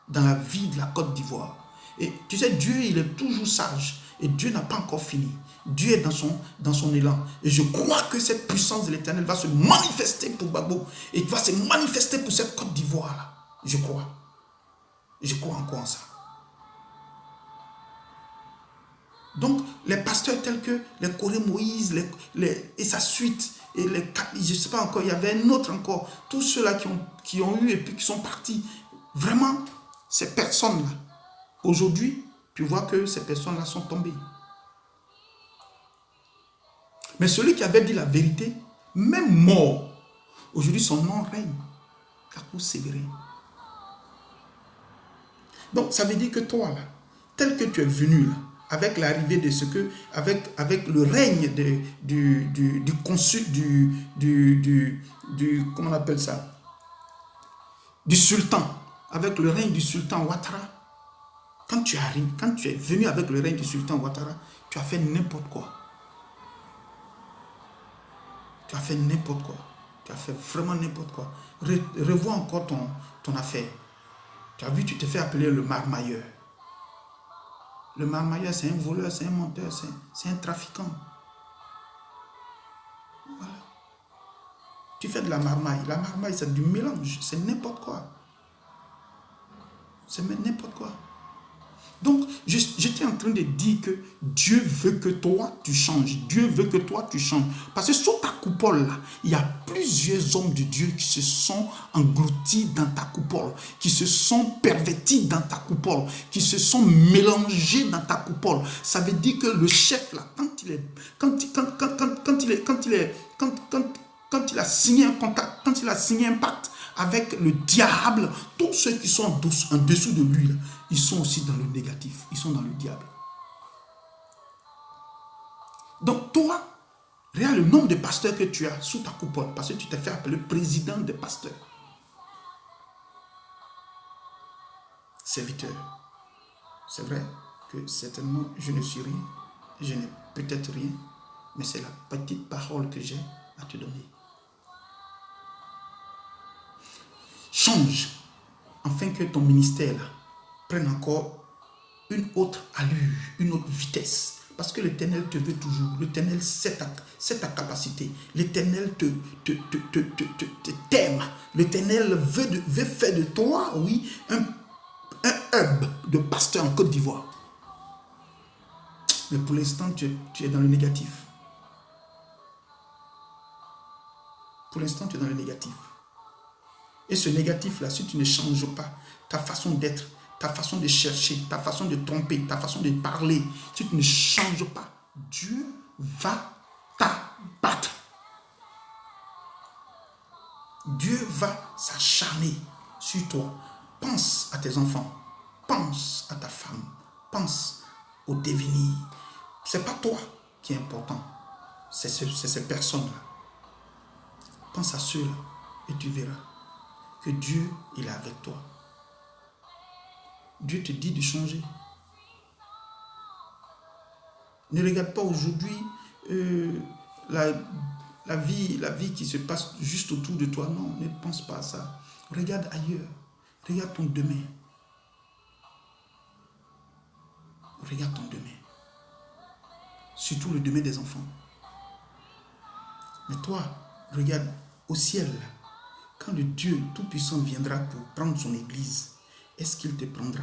dans la vie de la Côte d'Ivoire. Et tu sais, Dieu, il est toujours sage. Et Dieu n'a pas encore fini. Dieu est dans son élan. Et je crois que cette puissance de l'Éternel va se manifester pour Gbagbo. Et va se manifester pour cette Côte d'Ivoire. Je crois. Je crois encore en ça. Donc, les pasteurs tels que les Corée Moïse et sa suite, et je ne sais pas encore, il y avait un autre encore, tous ceux-là qui ont eu et puis qui sont partis, vraiment, ces personnes-là, aujourd'hui, tu vois que ces personnes-là sont tombées. Mais celui qui avait dit la vérité, même mort, aujourd'hui son nom règne. Kakou Sévérin. Donc, ça veut dire que toi, là, tel que tu es venu, là, avec l'arrivée de ce que, avec le règne du consul, comment on appelle ça, du sultan, avec le règne du sultan Ouattara, quand tu es venu avec le règne du sultan Ouattara, tu as fait n'importe quoi. Tu as fait n'importe quoi. Tu as fait vraiment n'importe quoi. Revois encore ton affaire. Tu as vu, tu t'es fait appeler le marmailleur. Le marmailleur, c'est un voleur, c'est un menteur, c'est un trafiquant. Voilà. Tu fais de la marmaille. La marmaille, c'est du mélange. C'est n'importe quoi. C'est n'importe quoi. Donc, j'étais en train de dire que Dieu veut que toi, tu changes. Dieu veut que toi, tu changes. Parce que sous ta coupole, là, il y a plusieurs hommes de Dieu qui se sont engloutis dans ta coupole, qui se sont pervertis dans ta coupole, qui se sont mélangés dans ta coupole. Ça veut dire que le chef, là, quand il a signé un contact, quand il a signé un pacte avec le diable, tous ceux qui sont en dessous de lui, là, ils sont aussi dans le négatif. Ils sont dans le diable. Donc toi, regarde le nombre de pasteurs que tu as sous ta coupole, parce que tu t'es fait appeler président des pasteurs. Serviteur. C'est vrai que certainement je ne suis rien, je n'ai peut-être rien, mais c'est la petite parole que j'ai à te donner. Change, afin que ton ministère là, prenne encore une autre allure, une autre vitesse. Parce que l'Éternel te veut toujours. L'Éternel sait ta capacité. L'Éternel t'aime. L'Éternel veut faire de toi, oui, un hub de pasteur en Côte d'Ivoire. Mais pour l'instant, tu es dans le négatif. Pour l'instant, tu es dans le négatif. Et ce négatif-là, si tu ne changes pas ta façon d'être, ta façon de chercher, ta façon de tromper, ta façon de parler, si tu ne changes pas, Dieu va t'abattre. Dieu va s'acharner sur toi. Pense à tes enfants, pense à ta femme, pense au devenir. Ce n'est pas toi qui est important, c'est ces personnes-là. Pense à ceux-là et tu verras que Dieu, il est avec toi. Dieu te dit de changer. Ne regarde pas aujourd'hui la vie qui se passe juste autour de toi. Non, ne pense pas à ça. Regarde ailleurs. Regarde ton demain. Regarde ton demain. Surtout le demain des enfants. Mais toi, regarde au ciel. Quand le Dieu Tout-Puissant viendra pour prendre son église, est-ce qu'il te prendra?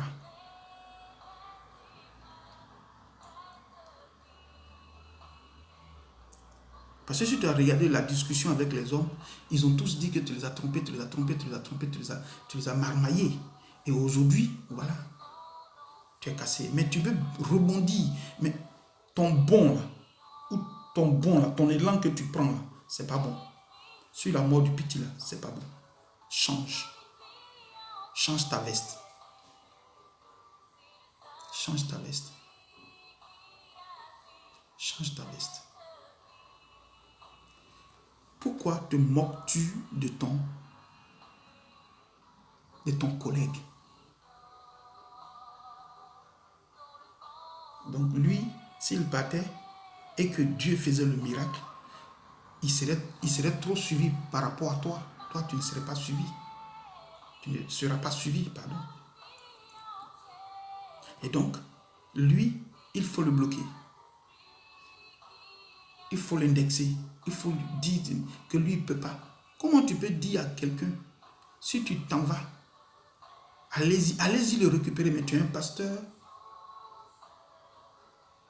Parce que si tu as regardé la discussion avec les hommes, ils ont tous dit que tu les as trompés, tu les as marmaillés. Et aujourd'hui, voilà, tu es cassé. Mais tu veux rebondir. Mais ton bon, là, ton élan que tu prends, là, c'est pas bon. Sur la mort du petit, là, c'est pas bon. Change. Change ta veste. Change ta veste. Change ta veste. Pourquoi te moques-tu de ton collègue? Donc lui, s'il partait et que Dieu faisait le miracle, il serait trop suivi par rapport à toi. Toi, tu ne serais pas suivi. Tu ne seras pas suivi, pardon. Et donc, lui, il faut le bloquer. Il faut l'indexer. Il faut lui dire que lui, il ne peut pas. Comment tu peux dire à quelqu'un, si tu t'en vas, allez-y le récupérer, mais tu es un pasteur.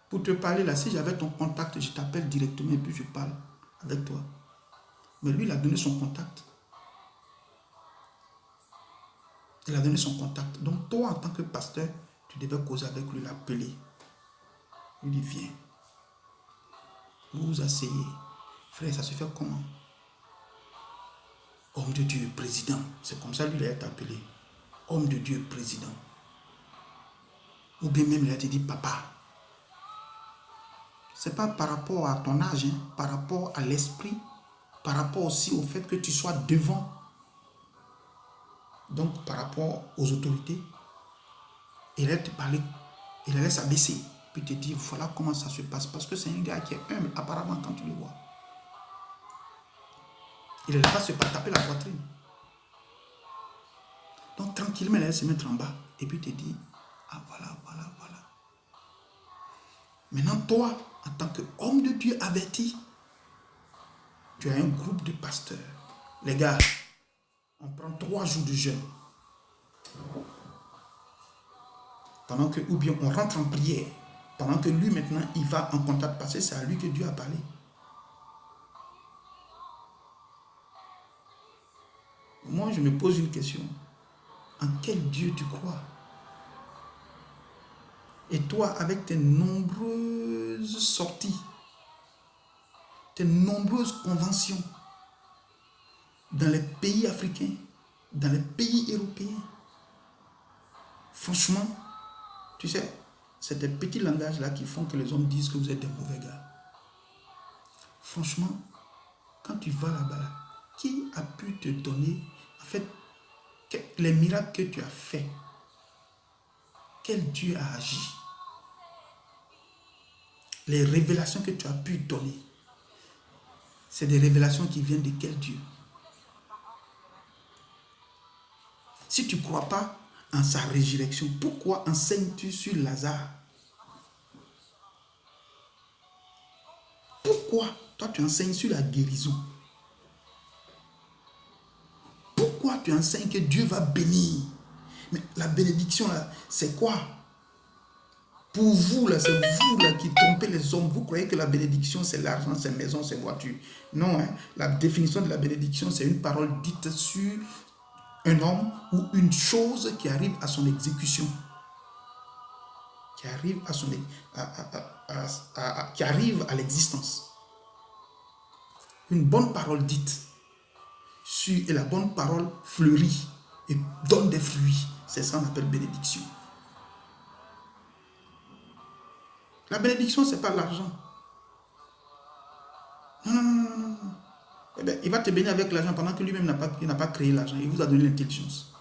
Pour te parler là, si j'avais ton contact, je t'appelle directement et puis je parle avec toi. Mais lui, il a donné son contact. Il a donné son contact. Donc toi, en tant que pasteur, tu devais causer avec lui, l'appeler. Il dit, viens. Vous vous asseyez. Frère, ça se fait comment? Homme de Dieu, président. C'est comme ça lui, il a été appelé. Homme de Dieu, président. Ou bien même, il a été dit, papa. Ce n'est pas par rapport à ton âge, hein, par rapport à l'esprit, par rapport aussi au fait que tu sois devant. Donc, par rapport aux autorités, il allait te parler, il allait s'abaisser, puis te dire, voilà comment ça se passe. Parce que c'est un gars qui est humble, apparemment, quand tu le vois. Il n'allait pas se taper la poitrine. Donc, tranquillement, il allait se mettre en bas, et puis te dire, ah, voilà. Maintenant, toi, en tant qu'homme de Dieu averti, tu as un groupe de pasteurs. Les gars, on prend 3 jours de jeûne. Pendant que, ou bien on rentre en prière. Pendant que lui, maintenant, il va en contact passé, c'est à lui que Dieu a parlé. Moi, je me pose une question. En quel Dieu tu crois? Et toi, avec tes nombreuses sorties, tes nombreuses conventions, dans les pays africains, dans les pays européens, franchement, tu sais, c'est des petits langages-là qui font que les hommes disent que vous êtes des mauvais gars. Franchement, quand tu vas là-bas, qui a pu te donner, en fait, les miracles que tu as faits? Quel Dieu a agi? Les révélations que tu as pu donner, c'est des révélations qui viennent de quel Dieu? Si tu ne crois pas en sa résurrection, pourquoi enseignes-tu sur Lazare? Pourquoi toi tu enseignes sur la guérison? Pourquoi tu enseignes que Dieu va bénir? Mais la bénédiction là, c'est quoi? Pour vous là, c'est vous là qui trompez les hommes. Vous croyez que la bénédiction c'est l'argent, c'est maison, c'est voiture. Non, hein? La définition de la bénédiction, c'est une parole dite sur un homme ou une chose qui arrive à son exécution. Qui arrive à son qui arrive à l'existence. Une bonne parole dite et la bonne parole fleurit et donne des fruits. C'est ça qu'on appelle bénédiction. La bénédiction, ce n'est pas l'argent. Non. Eh bien, il va te bénir avec l'argent pendant que lui-même n'a pas créé l'argent. Il vous a donné l'intelligence.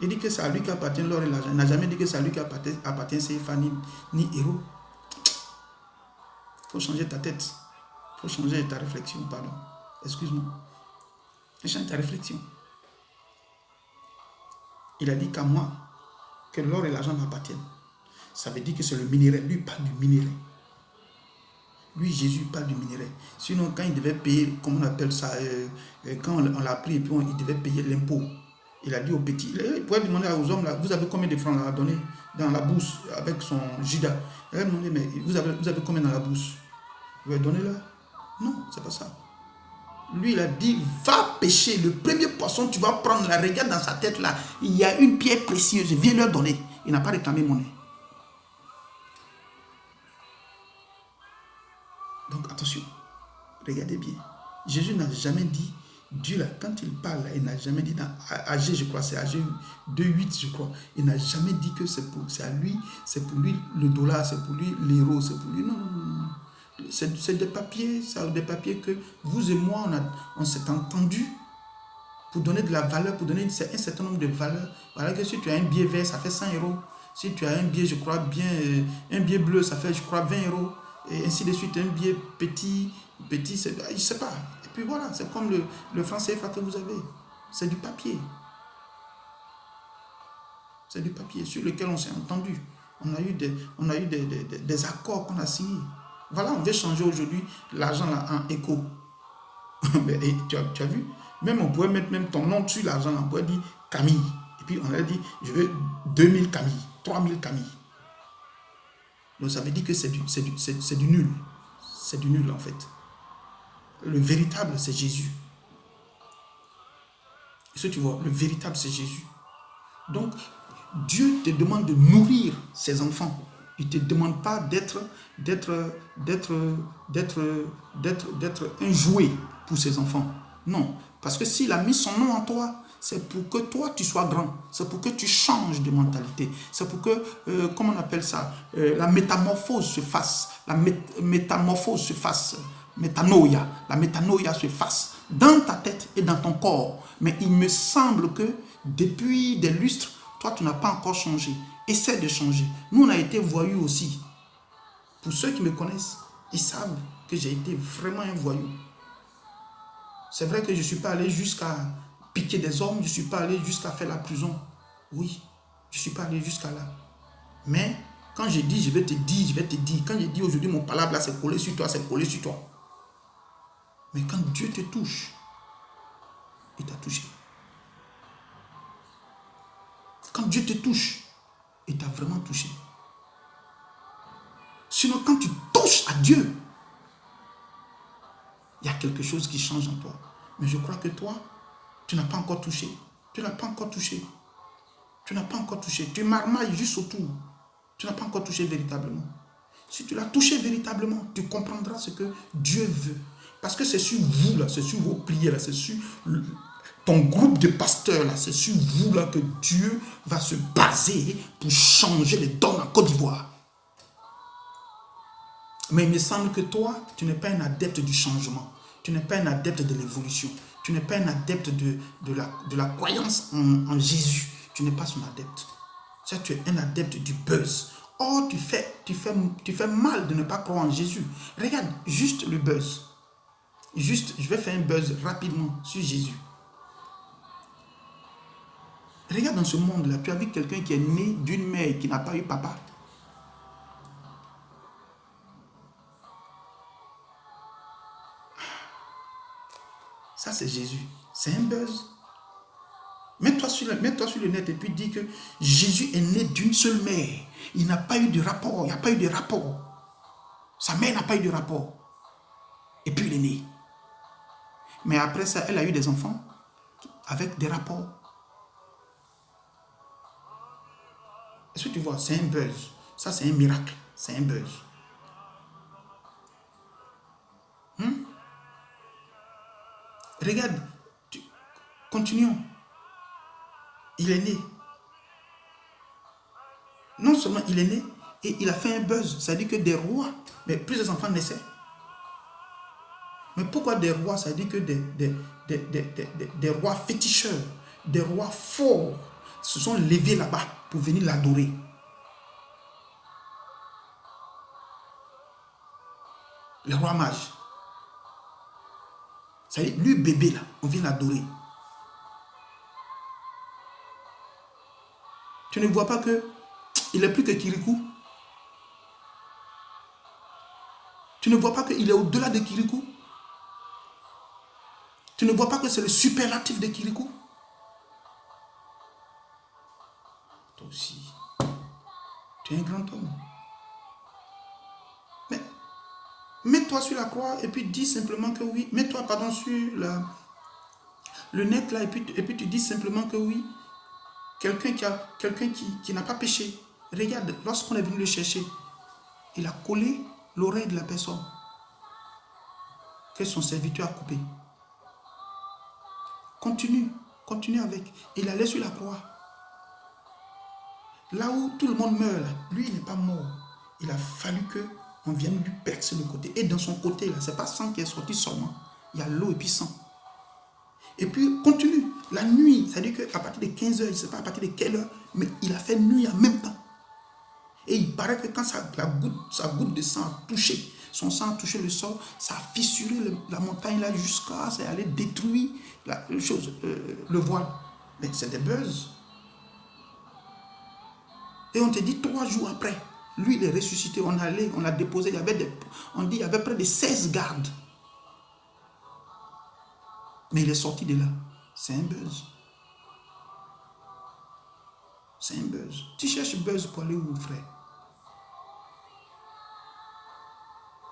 Il dit que c'est à lui qu'appartient l'or et l'argent. Il n'a jamais dit que c'est à lui qu'appartient CFA ni héros. Il faut changer ta tête. Il faut changer ta réflexion, pardon. Excuse-moi. Change ta réflexion. Il a dit qu'à moi, que l'or et l'argent m'appartiennent. Ça veut dire que c'est le minerai. Lui parle du minerai. Lui, Jésus parle du minerai. Sinon, quand il devait payer, comment on appelle ça, quand on l'a pris et puis il devait payer l'impôt, il a dit aux petits, il pourrait demander aux hommes, là, vous avez combien de francs à donner dans la bourse avec son Judas? Il a demandé, mais vous avez combien dans la bourse? Vous avez donné là? Non, c'est pas ça. Lui, il a dit, va pêcher. Le premier poisson, tu vas prendre, la regarde dans sa tête là. Il y a une pierre précieuse, viens leur donner. Il n'a pas réclamé monnaie. Donc attention, regardez bien. Jésus n'a jamais dit, Dieu là, quand il parle, là, il n'a jamais dit, dans AG, je crois, c'est AG 2.8, je crois, il n'a jamais dit que c'est à lui, c'est pour lui le dollar, c'est pour lui l'euro, c'est pour lui. Non. C'est des papiers, que vous et moi, on s'est entendu pour donner de la valeur, pour donner un certain nombre de valeurs. Voilà que si tu as un billet vert, ça fait 100 euros. Si tu as un billet, je crois bien, un billet bleu, ça fait, je crois, 20 euros. Et ainsi de suite, un billet petit, je ne sais pas. Et puis voilà, c'est comme le franc CFA que vous avez. C'est du papier. C'est du papier sur lequel on s'est entendu. On a eu des accords qu'on a signés. Voilà, on veut changer aujourd'hui l'argent là en éco. tu as vu? Même on pourrait mettre même ton nom sur l'argent, on pourrait dire Camille. Et puis on a dit, je veux 2000 Camille, 3000 Camille. Donc ça veut dire que c'est du nul. C'est du nul en fait. Le véritable, c'est Jésus. Est-ce que tu vois? Le véritable, c'est Jésus. Donc, Dieu te demande de nourrir ses enfants. Il ne te demande pas d'être un jouet pour ses enfants. Non. Parce que s'il a mis son nom en toi, c'est pour que toi, tu sois grand. C'est pour que tu changes de mentalité. C'est pour que, comment on appelle ça, la métamorphose se fasse. La métamorphose se fasse. Métanoïa. La métanoïa se fasse dans ta tête et dans ton corps. Mais il me semble que depuis des lustres, toi, tu n'as pas encore changé. Essaie de changer. Nous, on a été voyous aussi. Pour ceux qui me connaissent, ils savent que j'ai été vraiment un voyou. C'est vrai que je ne suis pas allé jusqu'à piquer des hommes, je ne suis pas allé jusqu'à faire la prison. Oui, je ne suis pas allé jusqu'à là. Mais quand je dis, je vais te dire, je vais te dire. Quand je dis aujourd'hui, mon palabre là, c'est collé sur toi, c'est collé sur toi. Mais quand Dieu te touche, il t'a touché. Quand Dieu te touche, il t'a vraiment touché. Sinon, quand tu touches à Dieu, il y a quelque chose qui change en toi. Mais je crois que toi, tu n'as pas encore touché. Tu n'as pas encore touché. Tu n'as pas encore touché. Tu marmailles juste autour. Tu n'as pas encore touché véritablement. Si tu l'as touché véritablement, tu comprendras ce que Dieu veut. Parce que c'est sur vous, là, c'est sur vos prières, là, c'est sur ton groupe de pasteurs, là, c'est sur vous là, que Dieu va se baser pour changer les dons en Côte d'Ivoire. Mais il me semble que toi, tu n'es pas un adepte du changement. Tu n'es pas un adepte de l'évolution. Tu n'es pas un adepte de la croyance en Jésus. Tu n'es pas son adepte. Ça, tu es un adepte du buzz. Or, tu fais mal de ne pas croire en Jésus. Regarde, juste le buzz. Juste, je vais faire un buzz rapidement sur Jésus. Regarde dans ce monde-là, tu as vu quelqu'un qui est né d'une mère qui n'a pas eu papa. Ça, c'est Jésus. C'est un buzz. Mets-toi sur le net et puis dis que Jésus est né d'une seule mère. Il n'a pas eu de rapport. Il n'y a pas eu de rapport. Sa mère n'a pas eu de rapport. Et puis il est né. Mais après ça, elle a eu des enfants avec des rapports. Est-ce que tu vois? C'est un buzz. Ça, c'est un miracle. C'est un buzz. Regarde. Continuons. Il est né. Non seulement il est né, et il a fait un buzz. Ça dit que des rois, mais plusieurs enfants naissaient. Mais pourquoi des rois? Ça dit que des rois féticheurs, des rois forts se sont levés là-bas pour venir l'adorer. Les rois mages. Ça dit, lui bébé là, on vient l'adorer. Tu ne vois pas que il est plus que Kirikou? Tu ne vois pas qu'il est au-delà de Kirikou? Tu ne vois pas que c'est le superlatif de Kirikou? Toi aussi, tu es un grand homme. Mais mets-toi sur la croix et puis dis simplement que oui. Mets-toi, pardon, sur le net là et puis tu dis simplement que oui. Quelqu'un qui n'a pas péché. Regarde, lorsqu'on est venu le chercher, il a collé l'oreille de la personne que son serviteur a coupé. Continue avec. Il allait sur la croix. Là où tout le monde meurt, là, lui il n'est pas mort. Il a fallu qu'on vienne lui percer le côté. Et dans son côté, là, c'est pas sang qui est sorti seulement. Il y a l'eau et puis sang. Et puis continue. La nuit, c'est-à-dire qu'à partir de 15h, je ne sais pas à partir de quelle heure, mais il a fait nuit en même temps. Et il paraît que quand sa goutte de sang a touché, son sang a touché le sol, ça a fissuré la montagne là jusqu'à ça allait détruire le voile. Mais c'est des buzz. Et on te dit 3 jours après, lui il est ressuscité, on l'a déposé, il y avait près de 16 gardes. Mais il est sorti de là. C'est un buzz. C'est un buzz. Tu cherches buzz pour aller où, frère?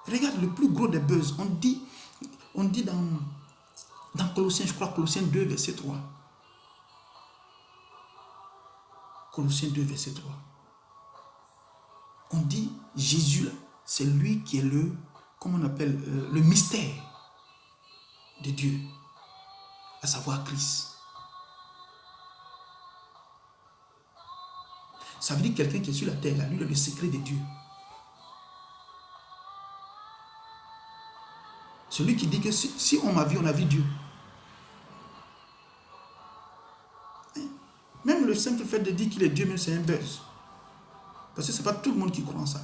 Regarde le plus gros des buzz. On dit dans Colossiens, je crois, Colossiens 2, verset 3. Colossiens 2, verset 3. On dit Jésus, là, c'est lui qui est comment on appelle, le mystère de Dieu, à savoir Christ. Ça veut dire que quelqu'un qui est sur la terre, là, lui, il a le secret de Dieu. Celui qui dit que si on m'a vu, on a vu Dieu. simple fait de dire qu'il est Dieu, même c'est un buzz. Parce que ce n'est pas tout le monde qui croit en ça.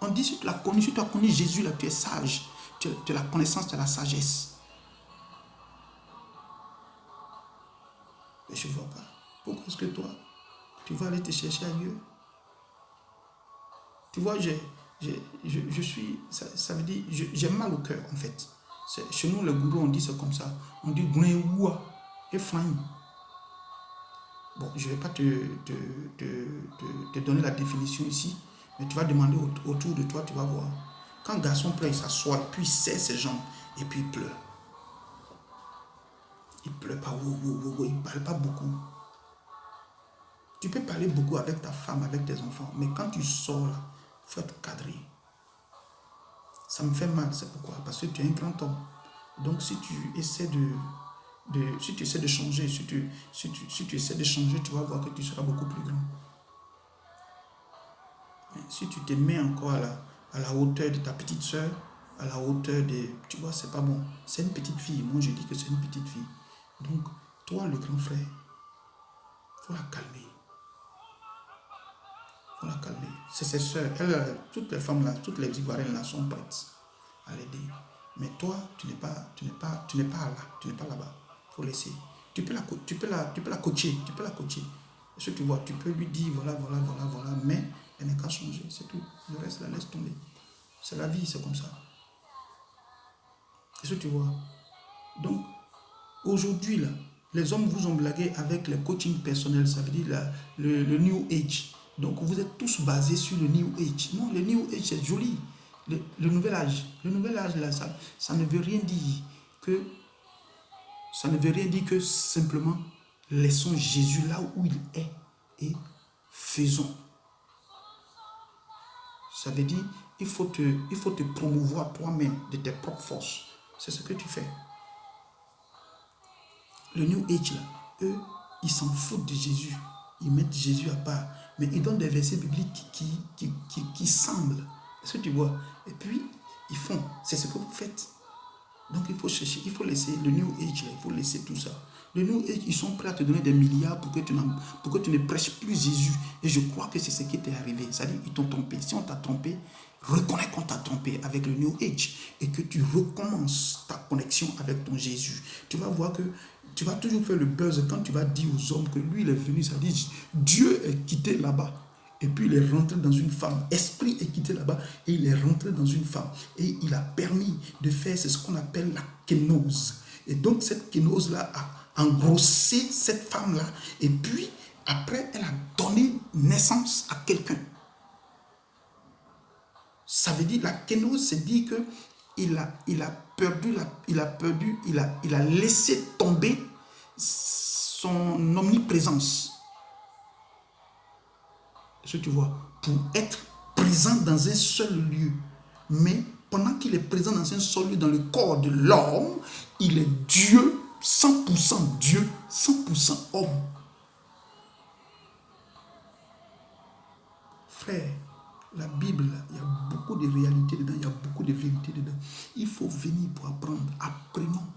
On dit, si tu as connu Jésus, là, tu es sage. Tu as la connaissance, tu as la sagesse. Mais je ne vois pas. Pourquoi est-ce que toi, tu vas aller te chercher ailleurs? Tu vois, je suis, ça veut dire, j'ai mal au cœur, en fait. Chez nous, les gourous, on dit ça comme ça. On dit Gouin et Flaïm. Bon, je ne vais pas te donner la définition ici, mais tu vas demander autour de toi, tu vas voir. Quand un garçon pleure, il s'assoit, puis il serre ses jambes, et puis il pleure. Il ne pleure pas, il ne parle pas beaucoup. Tu peux parler beaucoup avec ta femme, avec tes enfants, mais quand tu sors là, il faut être cadré. Ça me fait mal, c'est pourquoi? Parce que tu es un grand homme. Donc si tu essaies de changer, si tu essaies de changer, tu vas voir que tu seras beaucoup plus grand. Mais si tu te mets encore à la hauteur de ta petite soeur, à la hauteur de... Tu vois, c'est pas bon. C'est une petite fille. Moi, je dis que c'est une petite fille. Donc, toi, le grand frère, il faut la calmer. Il faut la calmer. C'est ses soeurs. Toutes les femmes là, toutes les Ivoiriennes là sont prêtes à l'aider. Mais toi, tu n'es pas là. Tu n'es pas là-bas. Il faut laisser. Tu peux la coacher. Est-ce que tu vois, tu peux lui dire voilà, mais elle n'est qu'à changer, c'est tout. Le reste, la laisse tomber. C'est la vie, c'est comme ça. Est-ce que tu vois? Donc, aujourd'hui, là, les hommes vous ont blagué avec le coaching personnel, ça veut dire le New Age. Donc, vous êtes tous basés sur le New Age. Non, le New Age, c'est joli. Le nouvel âge. Le nouvel âge, là, ça ne veut rien dire que... Ça ne veut rien dire que simplement laissons Jésus là où il est et faisons. Ça veut dire il faut te promouvoir toi-même de tes propres forces. C'est ce que tu fais. Le New Age, là, eux, ils s'en foutent de Jésus. Ils mettent Jésus à part. Mais ils donnent des versets bibliques qui semblent. Est-ce que tu vois? Et puis, ils font. C'est ce que vous faites. Donc, il faut chercher, il faut laisser le New Age, là, il faut laisser tout ça. Le New Age, ils sont prêts à te donner des milliards pour que tu ne prêches plus Jésus. Et je crois que c'est ce qui t'est arrivé. C'est-à-dire, ils t'ont trompé. Si on t'a trompé, reconnais qu'on t'a trompé avec le New Age et que tu recommences ta connexion avec ton Jésus. Tu vas voir que tu vas toujours faire le buzz quand tu vas dire aux hommes que lui, il est venu, ça dit, Dieu est quitté là-bas. Et puis il est rentré dans une femme. Esprit est quitté là-bas et il est rentré dans une femme. Et il a permis de faire ce qu'on appelle la kénose. Et donc cette kénose-là a engrossé cette femme-là. Et puis après, elle a donné naissance à quelqu'un. Ça veut dire, la kénose, c'est dire que il a laissé tomber son omniprésence. Est-ce que tu vois? Pour être présent dans un seul lieu. Mais pendant qu'il est présent dans un seul lieu, dans le corps de l'homme, il est Dieu, 100% Dieu, 100% homme. Frère, la Bible, il y a beaucoup de réalités dedans, il y a beaucoup de vérités dedans. Il faut venir pour apprendre. Apprenons.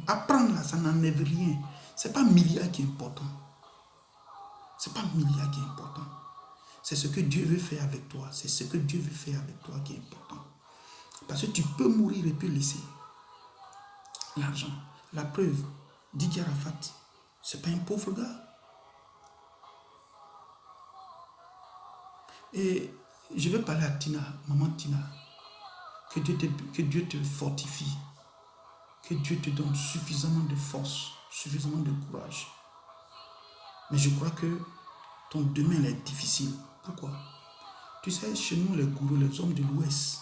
Apprendre là, ça n'enlève rien. Ce n'est pas un milliard qui est important. C'est ce que Dieu veut faire avec toi. C'est ce que Dieu veut faire avec toi qui est important. Parce que tu peux mourir et puis laisser l'argent. La preuve, Didier Arafat, c'est pas un pauvre gars. Et je vais parler à Tina, maman Tina. Que Dieu te fortifie. Que Dieu te donne suffisamment de force, suffisamment de courage. Mais je crois que ton demain est difficile. Pourquoi? Tu sais, chez nous, les gourous, les hommes de l'Ouest,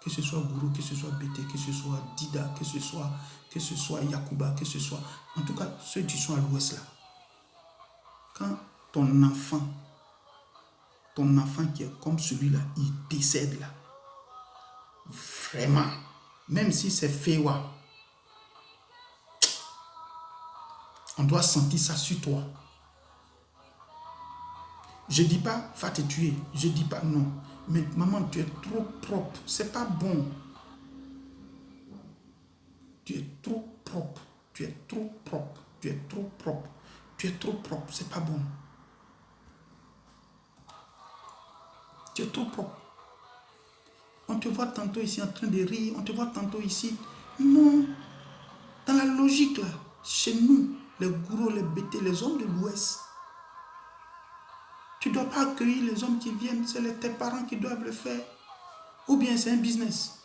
que ce soit gourou, que ce soit Bété, que ce soit Dida, que ce soit Yacouba, que ce soit... En tout cas, ceux qui sont à l'Ouest, là. Quand ton enfant qui est comme celui-là, il décède, là. Vraiment. Même si c'est Féwa, on doit sentir ça sur toi. Je ne dis pas, va te tuer. Je ne dis pas non. Mais maman, tu es trop propre. C'est pas bon. Tu es trop propre. Tu es trop propre. Tu es trop propre. Tu es trop propre. C'est pas bon. Tu es trop propre. On te voit tantôt ici en train de rire. On te voit tantôt ici. Non. Dans la logique là, chez nous, les gourous, les bêtés, les hommes de l'Ouest, tu ne dois pas accueillir les hommes qui viennent. C'est tes parents qui doivent le faire. Ou bien c'est un business.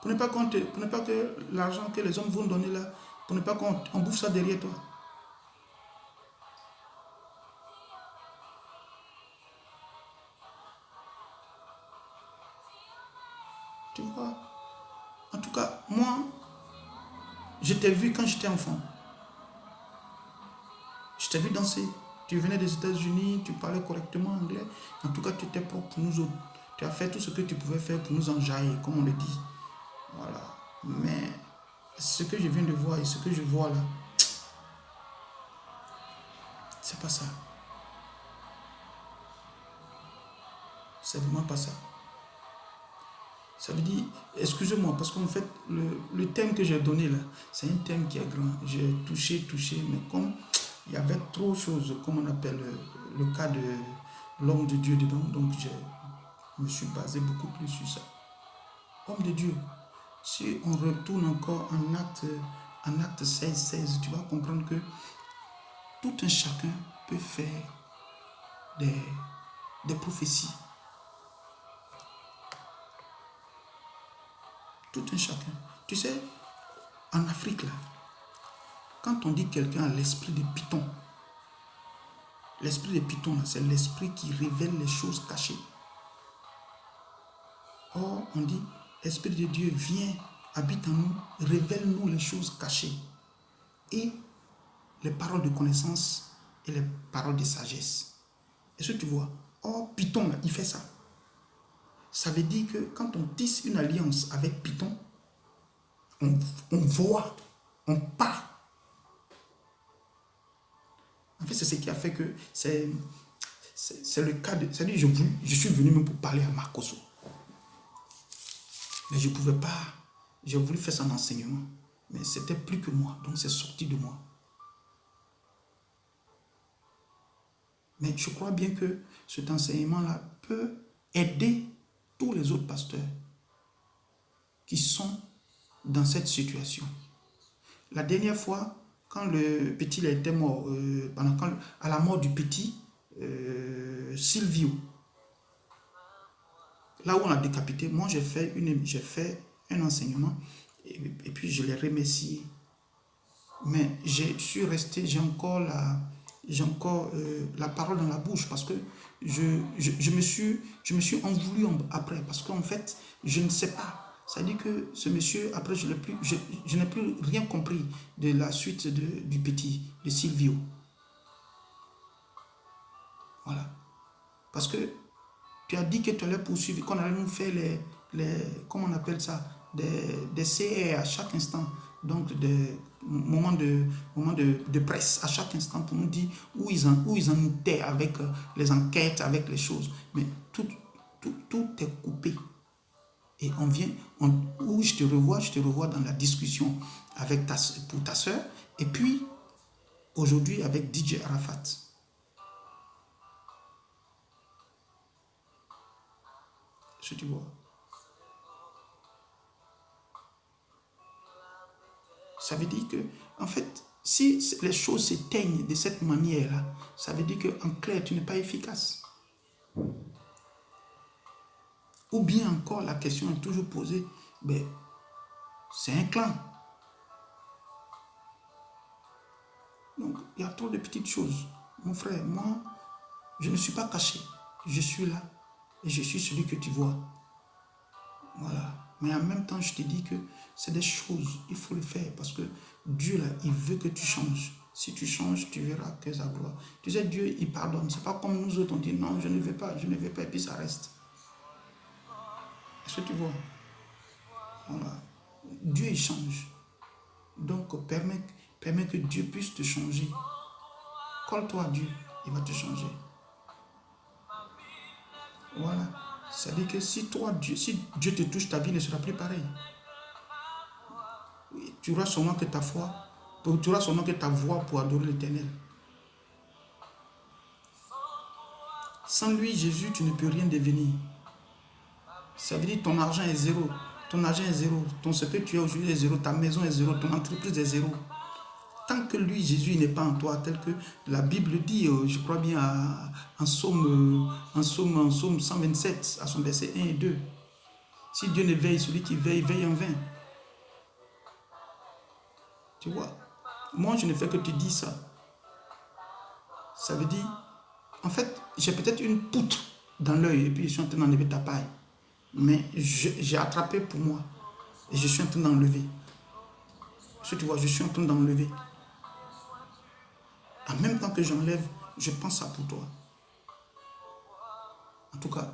Pour ne pas que l'argent que les hommes vont donner là, pour ne pas qu'on bouffe ça derrière toi. Tu vois? En tout cas, moi, je t'ai vu quand j'étais enfant. Je t'ai vu danser. Tu venais des États-Unis, tu parlais correctement anglais. En tout cas, tu étais propre pour nous autres. Tu as fait tout ce que tu pouvais faire pour nous enjailler, comme on le dit. Voilà. Mais ce que je viens de voir et ce que je vois là, c'est pas ça. C'est vraiment pas ça. Ça veut dire, excusez-moi, parce qu'en fait, le thème que j'ai donné là, c'est un thème qui est grand. J'ai touché, mais comme il y avait trop de choses, comme on appelle le cas de l'homme de Dieu dedans, donc je me suis basé beaucoup plus sur ça. Homme de Dieu, si on retourne encore en acte 16, tu vas comprendre que tout un chacun peut faire des prophéties. Tout un chacun. Tu sais, en Afrique, là, quand on dit quelqu'un a l'esprit de Python, l'esprit de Python, c'est l'esprit qui révèle les choses cachées. Or, on dit, l'Esprit de Dieu vient, habite en nous, révèle-nous les choses cachées. Et les paroles de connaissance et les paroles de sagesse. Est-ce que tu vois? Or, Python, là, il fait ça. Ça veut dire que quand on tisse une alliance avec Python, on voit, on part. En fait, c'est ce qui a fait que c'est le cas de... C'est-à-dire, je suis venu même pour parler à Marcoso. Mais je ne pouvais pas. J'ai voulu faire son enseignement. Mais c'était plus que moi. Donc, c'est sorti de moi. Mais je crois bien que cet enseignement-là peut aider tous les autres pasteurs qui sont dans cette situation. La dernière fois, quand le petit était mort, à la mort du petit, Silvio, là où on a décapité, moi j'ai fait un enseignement et puis je l'ai remercié. Mais je suis resté, j'ai encore la parole dans la bouche parce que je me suis en voulu après parce qu'en fait, je ne sais pas. Ça dit que ce monsieur, après, je n'ai plus rien compris de la suite du petit, de Silvio. Voilà. Parce que tu as dit que tu allais poursuivre, qu'on allait nous faire comment on appelle ça, des CR à chaque instant. Donc, des moments de presse à chaque instant pour nous dire où ils en étaient avec les enquêtes, avec les choses. Mais tout est coupé. Et on vient, où je te revois dans la discussion pour ta soeur. Et puis, aujourd'hui, avec DJ Arafat. Est-ce que tu vois? Ça veut dire que, en fait, si les choses s'éteignent de cette manière-là, ça veut dire qu'en clair, tu n'es pas efficace. Ou bien encore, la question est toujours posée, ben, c'est un clan. Donc, il y a trop de petites choses. Mon frère, moi, je ne suis pas caché. Je suis là et je suis celui que tu vois. Voilà. Mais en même temps, je te dis que c'est des choses, il faut le faire parce que Dieu, là, il veut que tu changes. Si tu changes, tu verras que sa gloire. Tu sais, Dieu, il pardonne. C'est pas comme nous autres, on dit non, je ne vais pas, et puis ça reste. Est-ce que tu vois? Voilà. Dieu, il change. Donc, permets que Dieu puisse te changer. Colle-toi à Dieu, il va te changer. Voilà. C'est-à-dire que si Dieu te touche, ta vie ne sera plus pareille. tu auras seulement que ta foi, tu auras seulement que ta voix pour adorer l'Éternel. Sans lui, Jésus, tu ne peux rien devenir. Ça veut dire ton argent est zéro. Ton argent est zéro. Ce que tu as aujourd'hui est zéro. Ta maison est zéro. Ton entreprise est zéro. Tant que lui, Jésus, n'est pas en toi, tel que la Bible dit, je crois bien en Psaume 127, à son verset 1 et 2. Si Dieu ne veille, celui qui veille, veille en vain. Tu vois, moi, je ne fais que te dire ça. Ça veut dire, en fait, j'ai peut-être une poutre dans l'œil et puis je suis en train d'enlever ta paille. Mais j'ai attrapé pour moi et je suis en train d'enlever. Si tu vois, je suis en train d'enlever. En même temps que j'enlève, je pense ça pour toi. En tout cas,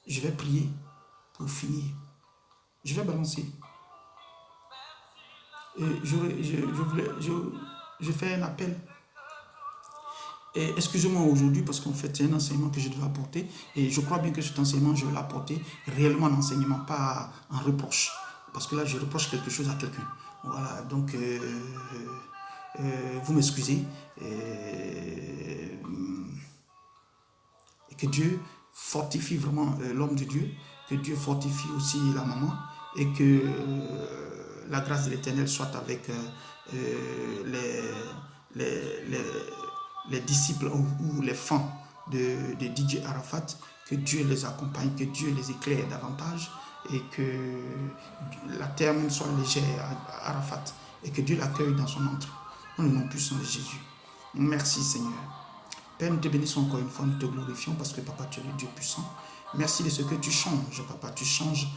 je vais prier pour finir. Je vais balancer. Et je fais un appel. Et excusez-moi aujourd'hui parce qu'en fait c'est un enseignement que je devais apporter et je crois bien que cet enseignement je vais l'apporter réellement en enseignement, pas en reproche, parce que là je reproche quelque chose à quelqu'un. Voilà, donc vous m'excusez et que Dieu fortifie vraiment l'homme de Dieu, que Dieu fortifie aussi la maman et que la grâce de l'Éternel soit avec les disciples ou les fans de DJ Arafat, que Dieu les accompagne, que Dieu les éclaire davantage et que la terre même soit légère à Arafat et que Dieu l'accueille dans son antre. Dans le nom puissant de Jésus. Merci Seigneur. Père, nous te bénissons encore une fois, nous te glorifions parce que Papa, tu es le Dieu puissant. Merci de ce que tu changes, Papa. Tu changes,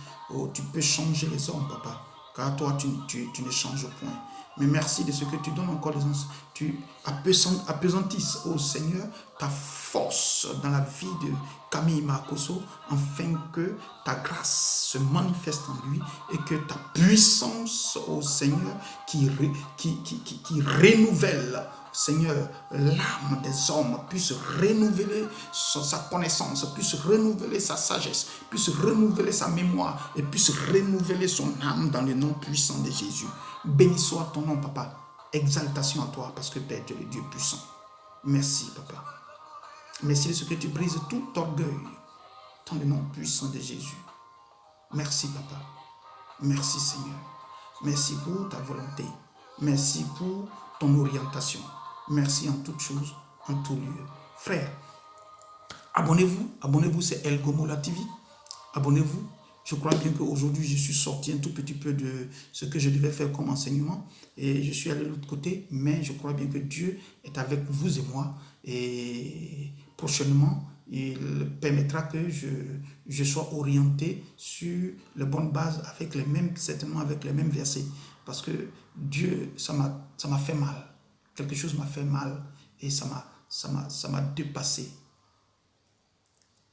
tu peux changer les hommes, Papa. Car toi, tu ne changes point. Mais merci de ce que tu donnes encore les hommes. Tu appesantisses, ô Seigneur, ta force dans la vie de Camille Marcoso, afin que ta grâce se manifeste en lui et que ta puissance, ô Seigneur, qui renouvelle, Seigneur, l'âme des hommes puisse renouveler sa connaissance, puisse renouveler sa sagesse, puisse renouveler sa mémoire et puisse renouveler son âme dans le nom puissant de Jésus. Béni soit ton nom, Papa. Exaltation à toi parce que Père, tu es le Dieu puissant. Merci, Papa. Merci de ce que tu brises tout orgueil dans le nom puissant de Jésus. Merci, Papa. Merci, Seigneur. Merci pour ta volonté. Merci pour ton orientation. Merci en toutes choses, en tout lieu. Frère, abonnez-vous, c'est El Gomola TV. Abonnez-vous. Je crois bien qu'aujourd'hui, je suis sorti un tout petit peu de ce que je devais faire comme enseignement et je suis allé de l'autre côté, mais je crois bien que Dieu est avec vous et moi et prochainement, il permettra que je sois orienté sur les bonnes bases avec certainement avec les mêmes versets parce que Dieu, ça m'a fait mal. Quelque chose m'a fait mal et ça m'a dépassé.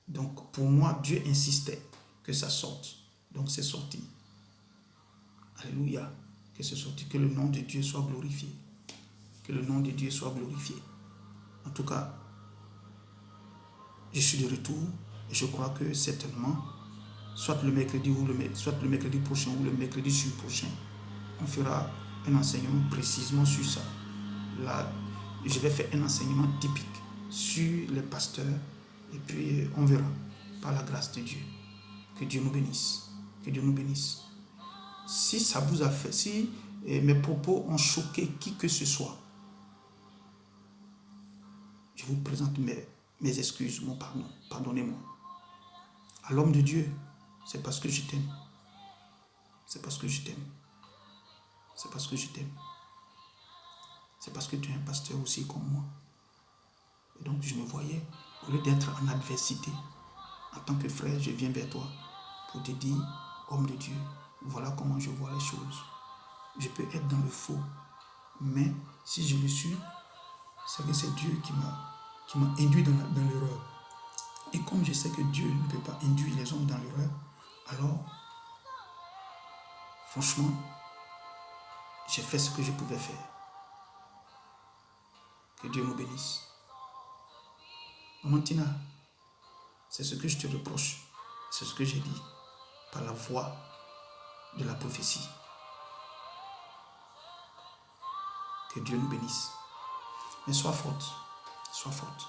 Donc, pour moi, Dieu insistait que ça sorte. Donc, c'est sorti. Alléluia. Que c'est sorti. Que le nom de Dieu soit glorifié. Que le nom de Dieu soit glorifié. En tout cas, je suis de retour et je crois que certainement, soit le mercredi prochain ou le mercredi prochain, on fera un enseignement précisément sur ça. Là, je vais faire un enseignement typique sur les pasteurs et puis on verra par la grâce de Dieu. Que Dieu nous bénisse. Que Dieu nous bénisse. Si ça vous a fait, si mes propos ont choqué qui que ce soit, je vous présente mes excuses, mon pardon. Pardonnez-moi. À l'homme de Dieu, c'est parce que je t'aime. C'est parce que je t'aime. C'est parce que je t'aime. C'est parce que tu es un pasteur aussi comme moi. Et donc je me voyais, au lieu d'être en adversité, en tant que frère, je viens vers toi pour te dire, homme de Dieu, voilà comment je vois les choses. Je peux être dans le faux, mais si je le suis, c'est que c'est Dieu qui m'a induit dans l'erreur. Et comme je sais que Dieu ne peut pas induire les hommes dans l'erreur, alors, franchement, j'ai fait ce que je pouvais faire. Que Dieu nous bénisse. Maman Tina, c'est ce que je te reproche. C'est ce que j'ai dit par la voix de la prophétie. Que Dieu nous bénisse. Mais sois forte. Sois forte.